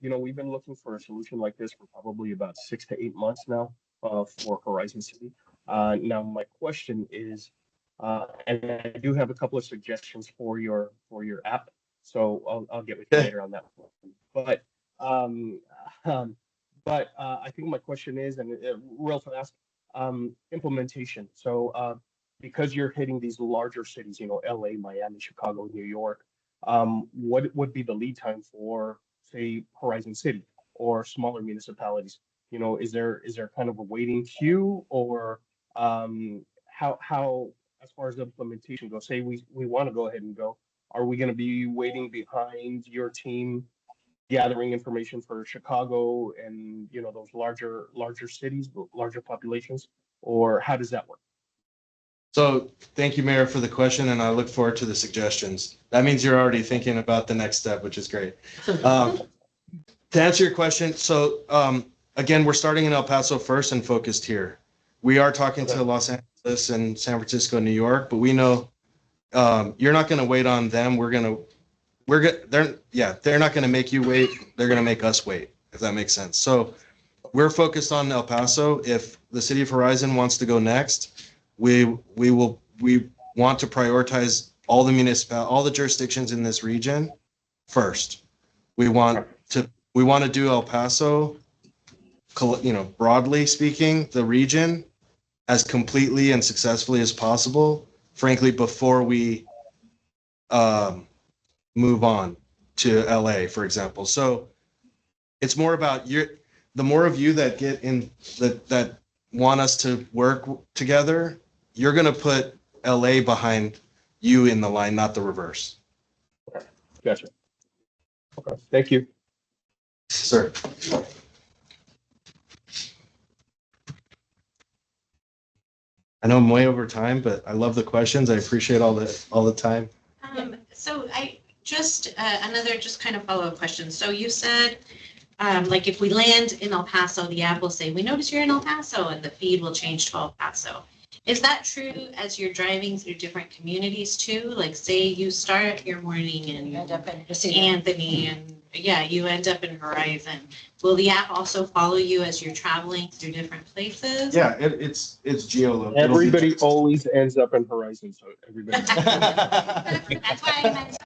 We've been looking for a solution like this for probably about 6 to 8 months now for Horizon City. Now, my question is, and I do have a couple of suggestions for your app, so I'll get with you later on that one. But I think my question is, and real fast, implementation. So because you're hitting these larger cities, LA, Miami, Chicago, New York, what would be the lead time for, say, Horizon City or smaller municipalities? Is there kind of a waiting queue, or how as far as the implementation goes? Say we want to go ahead and go, are we going to be waiting behind your team gathering information for Chicago and those larger cities, larger populations, or how does that work? So thank you, Mayor, for the question, and I look forward to the suggestions. That means you're already thinking about the next step, which is great. To answer your question, so again, we're starting in El Paso first and focused here. We are talking to Los Angeles and San Francisco, New York, but we know you're not going to wait on them. They're not going to make you wait. They're going to make us wait, if that makes sense. So we're focused on El Paso. If the city of Horizon wants to go next, we want to prioritize all the jurisdictions in this region first. We want to do El Paso, broadly speaking, the region as completely and successfully as possible, frankly, before we move on to LA, for example. So it's more about the more of you that get in that want us to work together, you're going to put LA behind you in the line, not the reverse. Okay. Gotcha. Okay. Thank you. Sir. I know I'm way over time, but I love the questions. I appreciate all the time. So I just another kind of follow-up question. So you said, like if we land in El Paso, the app will say, "We notice you're in El Paso," and the feed will change to El Paso. Is that true as you're driving through different communities too? Like say you start your morning in Anthony and you end up in Horizon. Will the app also follow you as you're traveling through different places? Yeah, it's geolocated. Everybody always ends up in Horizon, so everybody. That's why I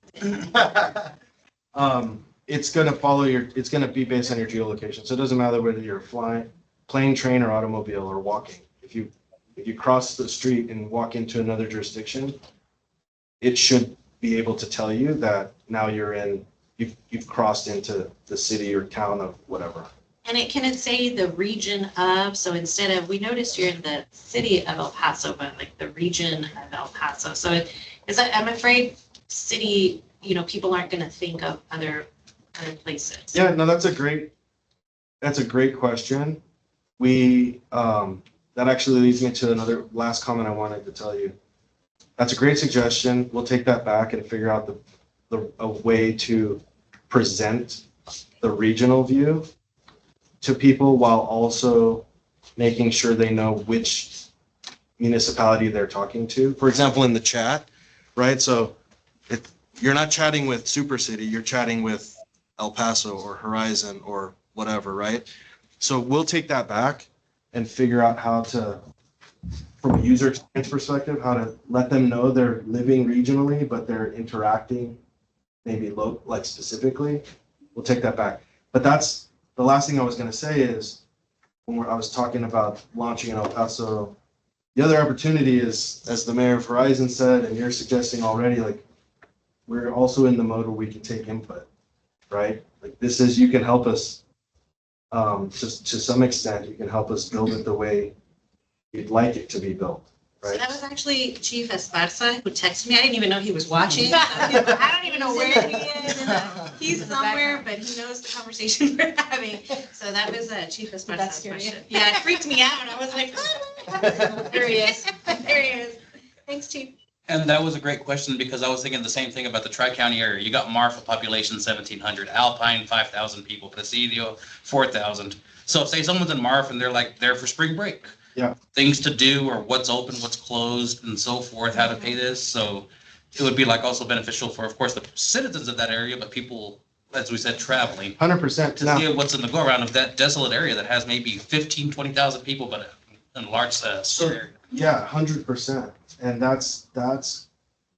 meant. It's going to follow it's going to be based on your geolocation. So it doesn't matter whether you're flying, plane, train, or automobile, or walking. If you cross the street and walk into another jurisdiction, it should be able to tell you that now you've crossed into the city or town of whatever. And can it say the region of, so instead of, we noticed you're in the city of El Paso, but like the region of El Paso. So I'm afraid city, people aren't going to think of other places. Yeah, no, that's a great question. That actually leads me to another last comment I wanted to tell you. That's a great suggestion. We'll take that back and figure out a way to present the regional view to people while also making sure they know which municipality they're talking to. For example, in the chat, right? So if you're not chatting with Super City, you're chatting with El Paso or Horizon or whatever, right? So we'll take that back and figure out how to, from a user experience perspective, how to let them know they're living regionally, but they're interacting maybe like specifically. We'll take that back. But that's the last thing I was going to say is when I was talking about launching in El Paso, the other opportunity is, as the mayor of Horizon said, and you're suggesting already, like we're also in the mode where we can take input, right? Like this is, you can help us to some extent, you can help us build it the way you'd like it to be built, So right? that was actually Chief Esparza who texted me. I didn't even know he was watching. I don't even know where he is. He's somewhere, but he knows the conversation we're having. So that was Chief Esparza's question. Yeah, it freaked me out. I was like, oh, there he is. There he is. Thanks, Chief. And that was a great question because I was thinking the same thing about the Tri-County area. You got Marfa population 1,700, Alpine 5,000 people, Presidio 4,000. So say someone's in Marfa and they're like there for spring break. Yeah. Things to do or what's open, what's closed and so forth, how to pay this. So it would be like also beneficial for, of course, the citizens of that area, but people, as we said, traveling 100%. to see what's in the go around of that desolate area that has maybe 15, 20,000 people, but a large area. Yeah, 100%. And that's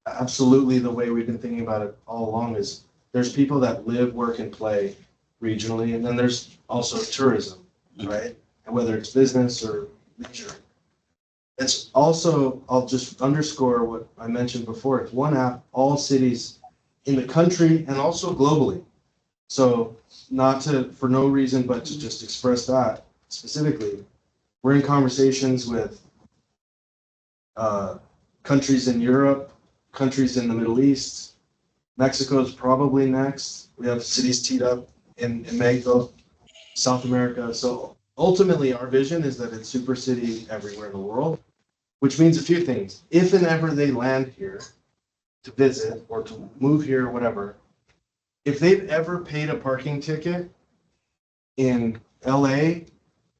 absolutely the way we've been thinking about it all along is there's people that live, work, and play regionally, and then there's also tourism, right? And whether it's business or leisure. It's also, I'll just underscore what I mentioned before, it's one app, all cities in the country and also globally. So not to, for no reason, but to just express that specifically, we're in conversations with countries in Europe, countries in the Middle East. Mexico's probably next. We have cities teed up in Mexico, South America. So ultimately, our vision is that it's super city everywhere in the world, which means a few things. If and ever they land here to visit or to move here or whatever, if they've ever paid a parking ticket in LA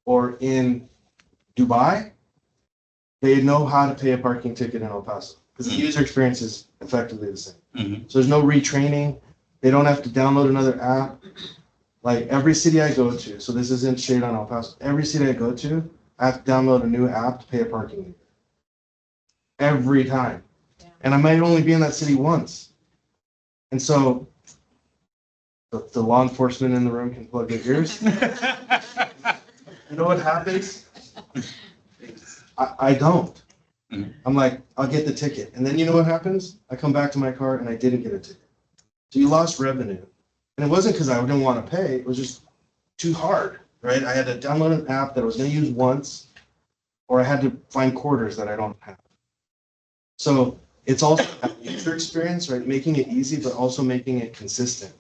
or in Dubai, they know how to pay a parking ticket in El Paso because the user experience is effectively the same. Mm-hmm. So there's no retraining. They don't have to download another app. Like every city I go to, so this isn't shade on El Paso, every city I go to, I have to download a new app to pay a parking ticket. Every time. Yeah. And I might only be in that city once. And so the law enforcement in the room can plug their ears. You know what happens? I don't. Mm-hmm. I'm like, I'll get the ticket. And then you know what happens? I come back to my car and I didn't get a ticket. So you lost revenue. And it wasn't because I didn't want to pay. It was just too hard, right? I had to download an app that I was going to use once, or I had to find quarters that I don't have. So it's also a user experience, right? Making it easy, but also making it consistent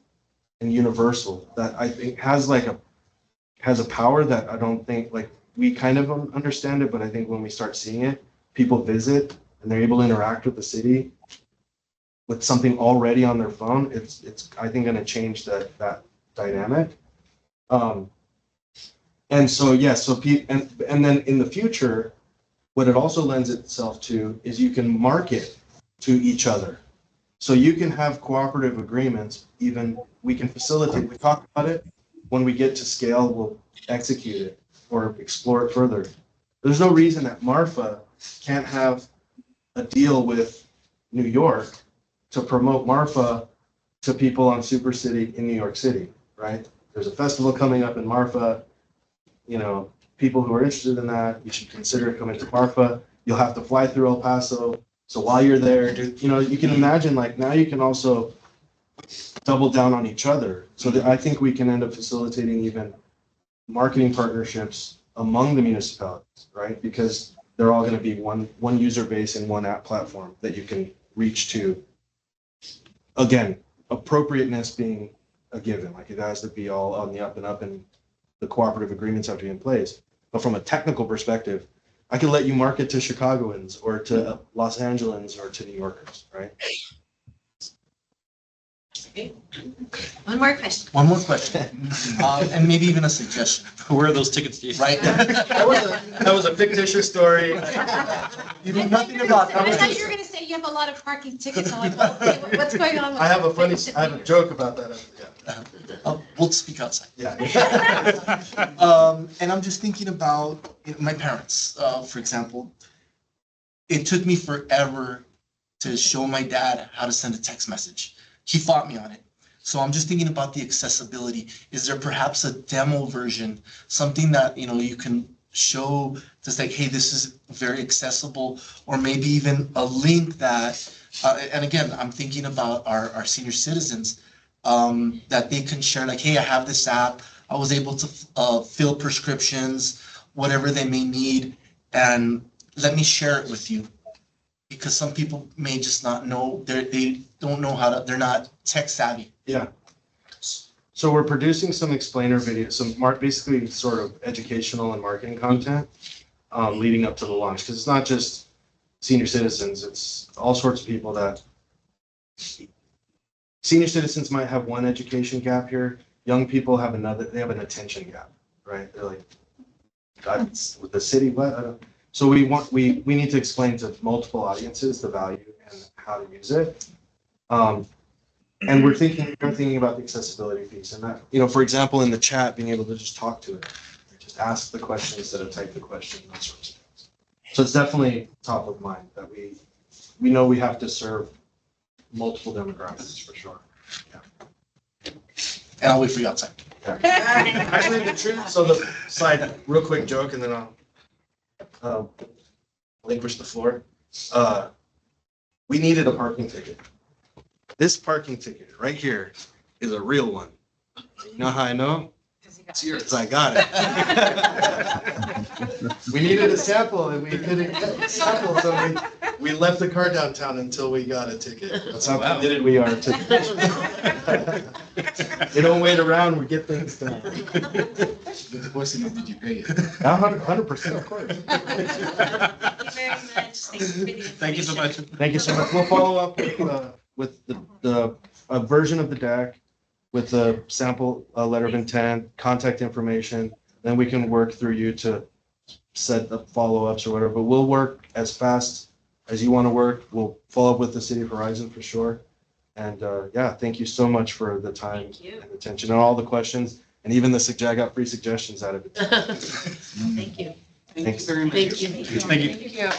and universal that I think has a power that I don't think, like, we kind of understand it, but I think when we start seeing it, people visit and they're able to interact with the city with something already on their phone. It's I think going to change that dynamic. And so and then in the future, what it also lends itself to is you can market to each other. So you can have cooperative agreements. Even we can facilitate. We talk about it. When we get to scale, we'll execute it or explore it further. There's no reason that Marfa can't have a deal with New York to promote Marfa to people on Super City in New York City, right? There's a festival coming up in Marfa. You know, people who are interested in that, you should consider coming to Marfa. You'll have to fly through El Paso. So while you're there, you can imagine, like, now you can also double down on each other. So that I think we can end up facilitating even marketing partnerships among the municipalities, right? Because they're all going to be one user base and one app platform that you can reach to. Again, appropriateness being a given, like it has to be all on the up and up, and the cooperative agreements have to be in place. But from a technical perspective, I can let you market to Chicagoans or to Los Angeles or to New Yorkers, right? One more question. One more question, and maybe even a suggestion, Where are those tickets to you? right? That was a fictitious story. You know nothing about I thought that. you were gonna say you have a lot of parking tickets. I'm like, well, okay, what's going on? with I have a funny, that? I have a joke about that. We'll speak outside. Yeah. And I'm just thinking about my parents, for example. It took me forever to show my dad how to send a text message. He fought me on it. So I'm just thinking about the accessibility. Is there perhaps a demo version, something that, you can show just like, hey, this is very accessible, or maybe even a link that, and again, I'm thinking about our senior citizens, that they can share like, hey, I have this app. I was able to fill prescriptions, whatever they may need, and let me share it with you. Because some people may just not know, they don't know how to, they're not tech savvy. Yeah. So we're producing some explainer videos, basically sort of educational and marketing content leading up to the launch. Because it's not just senior citizens, it's all sorts of people that, senior citizens might have one education gap here. Young people have another, they have an attention gap, right? They're like, that's with the city, what? I don't. So we need to explain to multiple audiences the value and how to use it. And we're thinking about the accessibility piece, and that, for example, in the chat, being able to just talk to it, just ask the question instead of type the question, those sorts of things. So it's definitely top of mind that we know we have to serve multiple demographics for sure. Yeah. And I'll wait for you outside. Yeah. Actually, the truth. So the side, real quick joke, and then I'll relinquish the floor. We needed a parking ticket. This parking ticket right here is a real one. You know how I know? It's yours. I got it. We needed a sample and we couldn't get a sample, so we left the car downtown until we got a ticket. That's how committed we are to. We don't wait around, we get things done. The question is, did you pay it? 100%, of course. Thank you very much. Thank you so much. Thank you so much. We'll follow up with the version of the deck, with the sample letter of intent, contact information. Then we can work through you to set the follow-ups or whatever. But we'll work as fast as you want to work. We'll follow up with the City of Horizon for sure. And yeah, thank you so much for the time and attention and all the questions, and even I got free suggestions out of it. Thank you. Thank you very much. Thank you. Thank you. Thank you.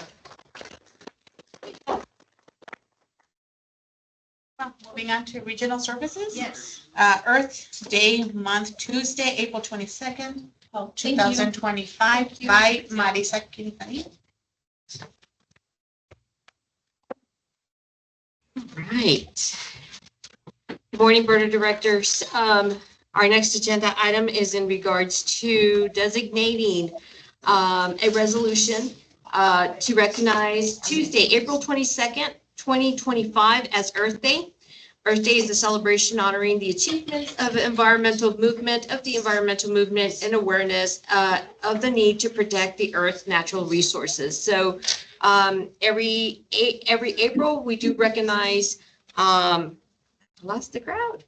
Moving on to regional services. Yes. Earth Day Month, Tuesday, April 22nd, Oh, thank you. 2025, by Marisa Quintanilla. Right. Good morning, Board of Directors. Our next agenda item is in regards to designating a resolution to recognize Tuesday, April 22nd, 2025 as Earth Day. Earth Day is a celebration honoring the achievements of the environmental movement, and awareness of the need to protect the Earth's natural resources. So every April, we do recognize, lost the crowd,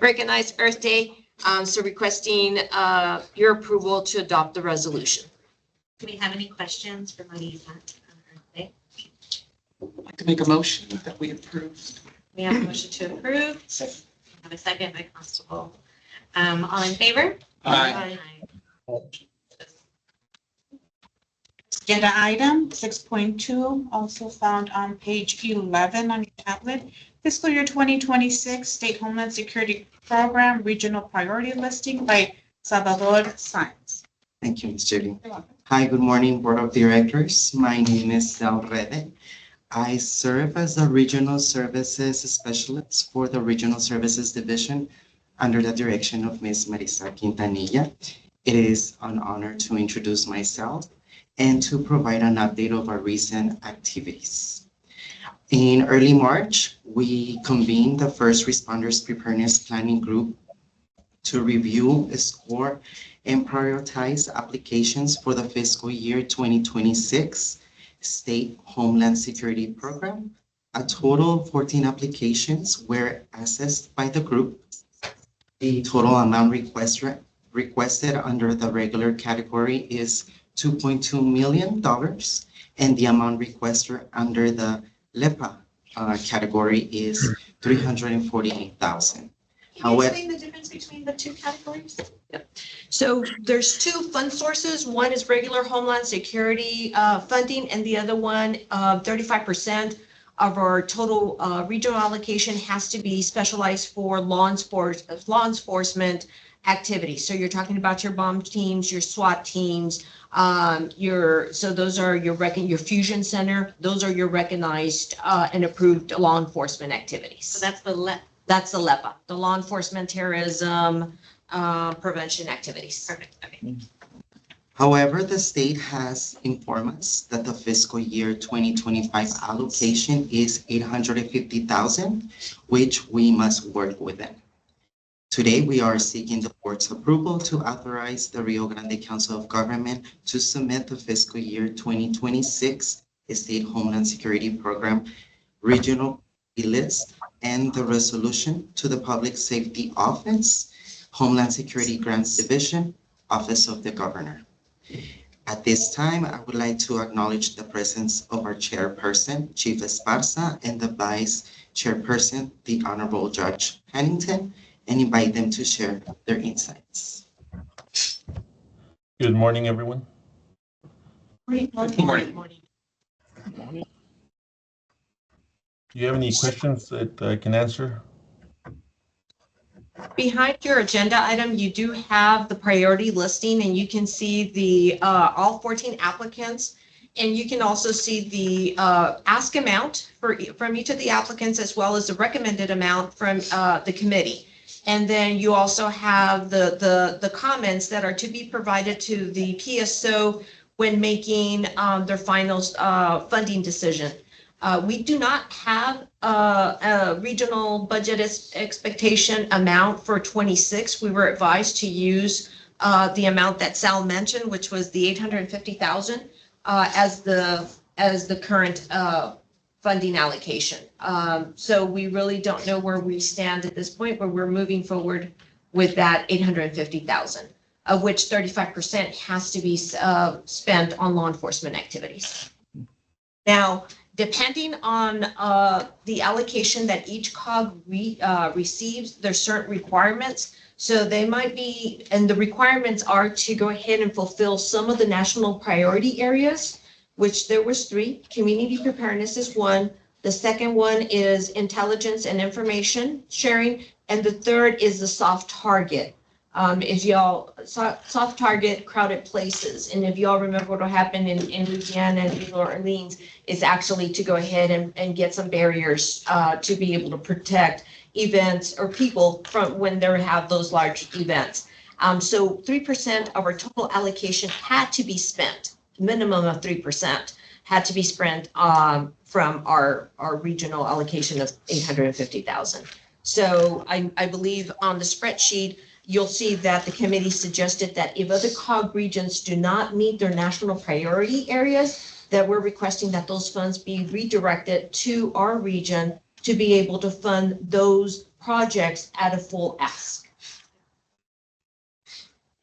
recognize Earth Day. So requesting your approval to adopt the resolution. Do we have any questions for Marisa on Earth Day? I'd like to make a motion that we approve. We have a motion to approve. We have a second by Constable. All in favor? Aye. Agenda item 6.2, also found on page 11 on your tablet. Fiscal year 2026 State Homeland Security Program Regional Priority Listing by Salvador Sáenz. Thank you, Ms. Judy. Hi, good morning, Board of Directors. My name is Del Rede. I serve as a Regional Services Specialist for the Regional Services Division under the direction of Ms. Marisa Quintanilla. It is an honor to introduce myself and to provide an update of our recent activities. In early March, we convened the First Responders Preparedness Planning Group to review, score, and prioritize applications for the fiscal year 2026 State Homeland Security Program A total of 14 applications were assessed by the group. The total amount requested under the regular category is $2.2 million, and the amount requested under the LEPA category is $348,000. Can you explain the difference between the two categories? Yep. So there's two fund sources. One is regular Homeland Security funding, and the other one, 35% of our total regional allocation has to be specialized for law enforcement activities. So you're talking about your bomb teams, your SWAT teams, so those are your fusion center. Those are your recognized and approved law enforcement activities. So that's the That's the LEPA, the law enforcement terrorism prevention activities. perfect. Okay. However, the state has informed us that the fiscal year 2025 allocation is $850,000, which we must work within. Today, we are seeking the board's approval to authorize the Rio Grande Council of Government to submit the fiscal year 2026 State Homeland Security Program Regional list and the resolution to the Public Safety Office, Homeland Security Grants Division, Office of the Governor. At this time, I would like to acknowledge the presence of our chairperson, Chief Esparza, and the vice chairperson, the Honorable Judge Pennington, and invite them to share their insights. Good morning, everyone. Good morning. Do you have any questions that I can answer? Behind your agenda item, you do have the priority listing, and you can see the all 14 applicants. And you can also see the ask amount from each of the applicants, as well as the recommended amount from the committee. And then you also have the comments that are to be provided to the PSO when making their final funding decision. We do not have a regional budget expectation amount for 26. We were advised to use the amount that Sal mentioned, which was the 850,000 as the current funding allocation. So we really don't know where we stand at this point, but we're moving forward with that 850,000, of which 35% has to be spent on law enforcement activities. Now, depending on the allocation that each COG receives, there's certain requirements. So they might be, and the requirements are to go ahead and fulfill some of the national priority areas, which there was 3. Community preparedness is 1. The second one is intelligence and information sharing. And the third is the soft target. Soft target crowded places. And if y'all remember what happened in Louisiana and New Orleans, is actually to go ahead and get some barriers to be able to protect events or people from when they have those large events. So 3% of our total allocation had to be spent, minimum of 3% had to be spent from our regional allocation of 850,000. So I believe on the spreadsheet, you'll see that the committee suggested that if other COG regions do not meet their national priority areas, that we're requesting that those funds be redirected to our region to be able to fund those projects at a full ask.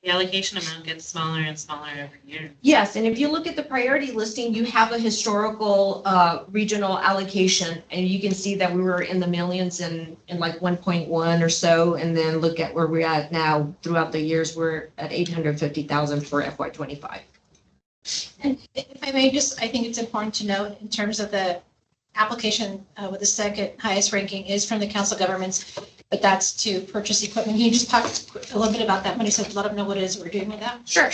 The allocation amount gets smaller and smaller every year. Yes, and if you look at the priority listing, you have a historical regional allocation, and you can see that we were in the millions in like 1.1 or so, and then look at where we're at now throughout the years, we're at 850,000 for FY25. And if I may just, I think it's important to note in terms of the application with the second highest ranking is from the council governments, but that's to purchase equipment. Can you just talk a little bit about that when you said let them know what it is we're doing with that? Sure.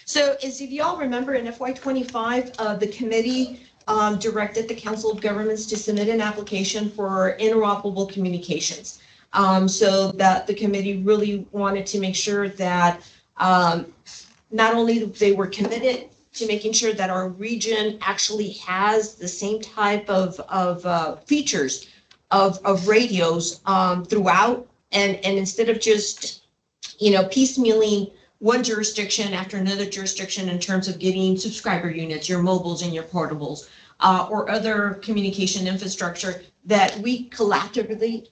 So as if y'all remember in FY25, the committee directed the Council of Governments to submit an application for interoperable communications. So that the committee really wanted to make sure that not only they were committed to making sure that our region actually has the same type of features of radios throughout, and instead of just, piecemealing one jurisdiction after another jurisdiction in terms of getting subscriber units, your mobiles and your portables, or other communication infrastructure that we collaboratively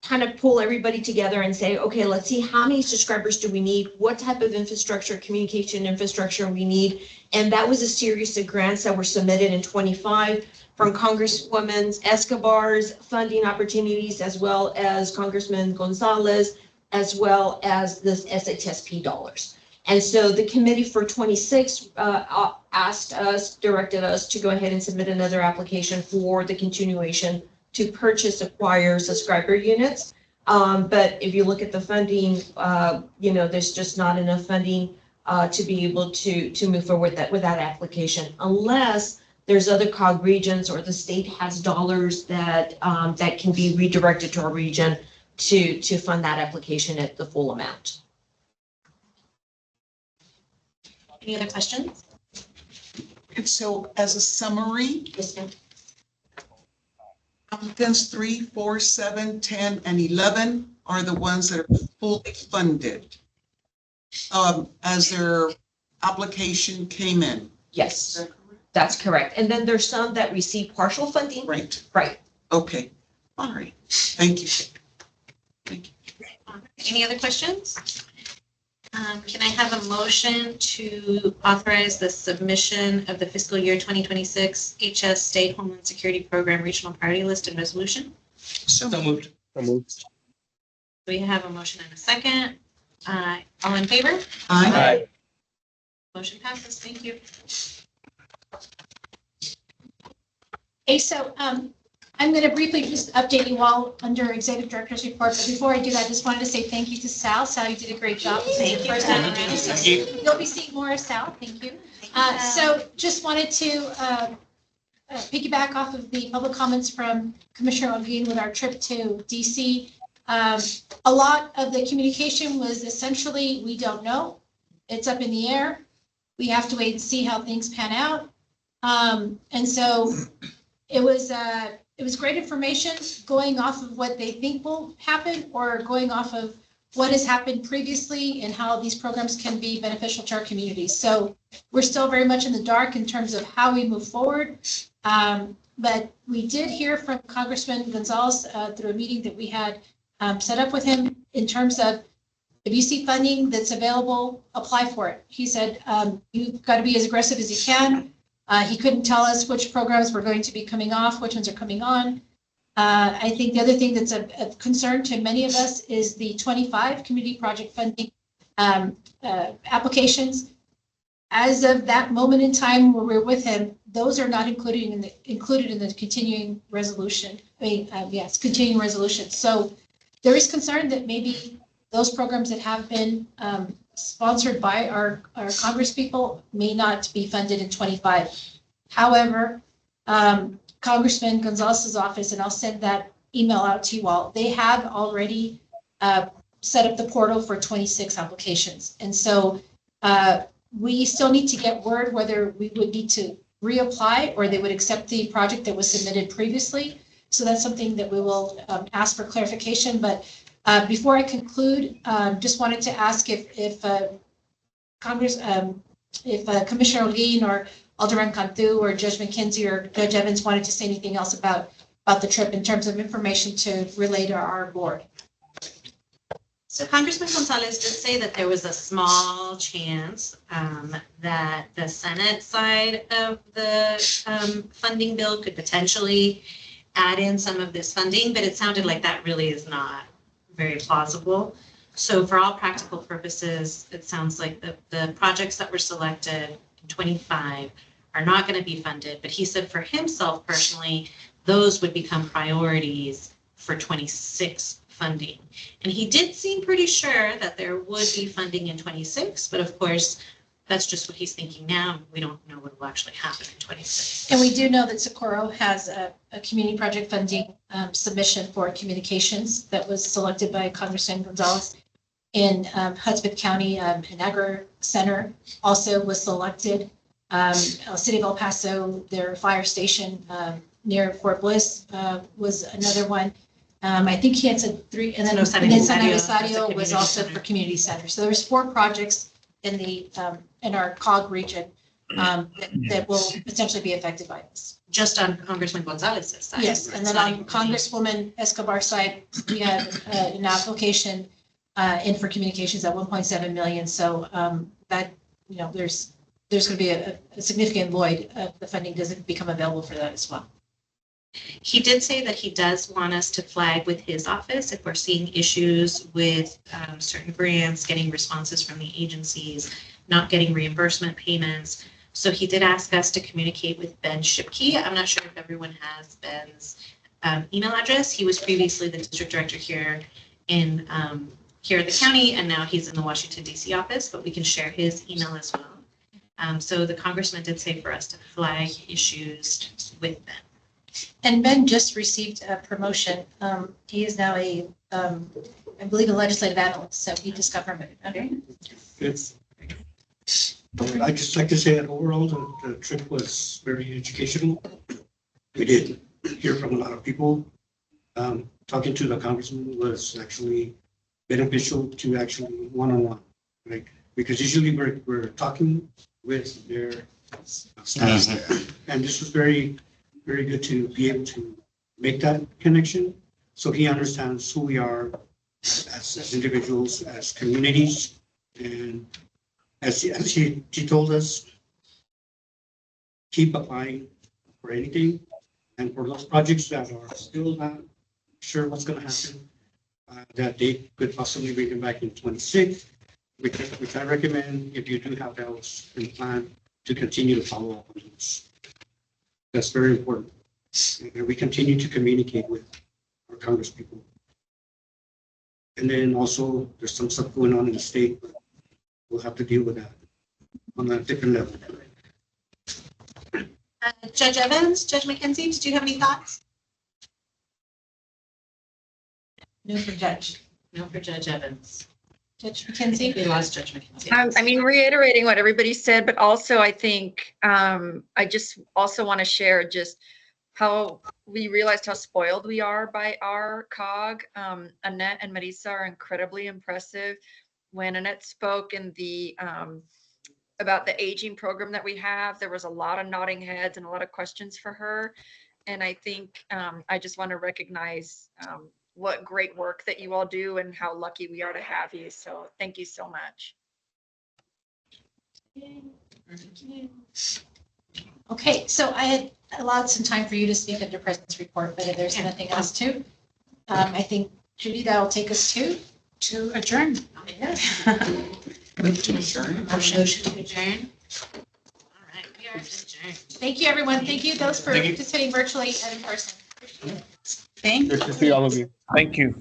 kind of pull everybody together and say, okay, let's see how many subscribers do we need? What type of infrastructure, communication infrastructure we need? And that was a series of grants that were submitted in 25 from Congresswoman Escobar's funding opportunities, as well as Congressman Gonzalez, as well as this SHSP dollars. And so the committee for 26 directed us to go ahead and submit another application for the continuation to acquire subscriber units. But if you look at the funding, there's just not enough funding to be able to move forward with that application, unless there's other COG regions or the state has dollars that can be redirected to our region to fund that application at the full amount. Any other questions? And so as a summary, Yes, ma'am. applicants 3, 4, 7, 10, and 11 are the ones that are fully funded as their application came in. Yes, that's correct. And then there's some that receive partial funding. Right. Right. Okay. All right. Thank you. Any other questions? Can I have a motion to authorize the submission of the fiscal year 2026 HS State Homeland Security Program Regional Priority List and Resolution? So moved. So moved. We have a motion and a second. All in favor? Aye. Motion passes. Thank you. Okay, so I'm going to briefly just update you all under Executive Director's report, but before I do that, I just wanted to say thank you to Sal. Sal, you did a great job. Thank you. Thank you. You'll be seeing more of Sal. Thank you. So just wanted to piggyback off of the public comments from Commissioner Olguin with our trip to DC. A lot of the communication was essentially, we don't know. It's up in the air. We have to wait and see how things pan out. And so it was great information going off of what they think will happen or going off of what has happened previously and how these programs can be beneficial to our communities. So we're still very much in the dark in terms of how we move forward. But we did hear from Congressman Gonzalez through a meeting that we had set up with him in terms of if you see funding that's available, apply for it. He said, you've got to be as aggressive as you can. He couldn't tell us which programs were going to be coming off, which ones are coming on. I think the other thing that's a concern to many of us is the 25 community project funding applications. As of that moment in time where we're with him, those are not included in the continuing resolution. Yes, continuing resolution. So there is concern that maybe those programs that have been sponsored by our Congress people may not be funded in 25. However, Congressman Gonzalez's office, and I'll send that email out to you all, they have already set up the portal for 26 applications. And so we still need to get word whether we would need to reapply or they would accept the project that was submitted previously. So that's something that we will ask for clarification. But before I conclude, just wanted to ask if Commissioner Olguin or Alderman Cantu or Judge McKenzie or Judge Evans wanted to say anything else about the trip in terms of information to relay to our board. So Congressman Gonzalez did say that there was a small chance that the Senate side of the funding bill could potentially add in some of this funding, but it sounded like that really is not very plausible. So for all practical purposes, it sounds like the projects that were selected in 25 are not going to be funded, but he said for himself personally, those would become priorities for 26 funding. And he did seem pretty sure that there would be funding in 26, but of course, that's just what he's thinking now. We don't know what will actually happen in 26. And we do know that Socorro has a community project funding submission for communications that was selected by Congressman Gonzalez. In Hudspeth County, an agri center also was selected. City of El Paso, their fire station near Fort Bliss was another one. I think he had said 3, and then San Aniversario was also for community center. So there's 4 projects in our COG region that will potentially be affected by this. Just on Congressman Gonzalez's side. Yes, and then on Congresswoman Escobar's side, we have an application in for communications at 1.7 million. So that, you know, there's going to be a significant void if the funding doesn't become available for that as well. He did say that he does want us to flag with his office if we're seeing issues with certain grants, getting responses from the agencies, not getting reimbursement payments. So he did ask us to communicate with Ben Shipke. I'm not sure if everyone has Ben's email address. He was previously the district director here in here at the county, and now he's in the Washington DC office, but we can share his email as well. So the congressman did say for us to flag issues with Ben. And Ben just received a promotion. He is now I believe, a legislative analyst, so he just got promoted. Okay. Good. I'd just like to say that overall, the trip was very educational. We did hear from a lot of people. Talking to the congressman was actually beneficial to actually one-on-one, right? Because usually we're talking with their staff. And this was very, very good to be able to make that connection. So he understands who we are as individuals, as communities, and as she told us, keep applying for anything. And for those projects that are still not sure what's going to happen, that they could possibly bring them back in 26, which I recommend if you do have those in plan to continue to follow up on those. That's very important. And we continue to communicate with our congresspeople. And then also there's some stuff going on in the state. We'll have to deal with that on a different level. Judge Evans, Judge McKenzie, did you have any thoughts? No for Judge. No for Judge Evans. Judge McKenzie? We lost Judge McKenzie. I mean, reiterating what everybody said, but also I think I just also want to share just how we realized how spoiled we are by our COG. Annette and Marisa are incredibly impressive. When Annette spoke in the about the aging program that we have, there was a lot of nodding heads and a lot of questions for her. And I think I just want to recognize what great work that you all do and how lucky we are to have you. So thank you so much. Okay, so I had allowed some time for you to speak under President's report, but if there's nothing else to, I think, Judy, that'll take us to adjourn. Move to adjourn. Motion to adjourn. All right, we are adjourned. Thank you, everyone. Thank you, those for participating virtually and in person. Thank Good to see all of you. Thank you.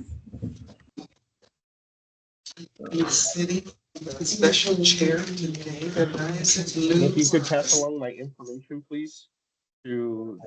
The city, the special chair today, the nice If you could pass along my information, please, to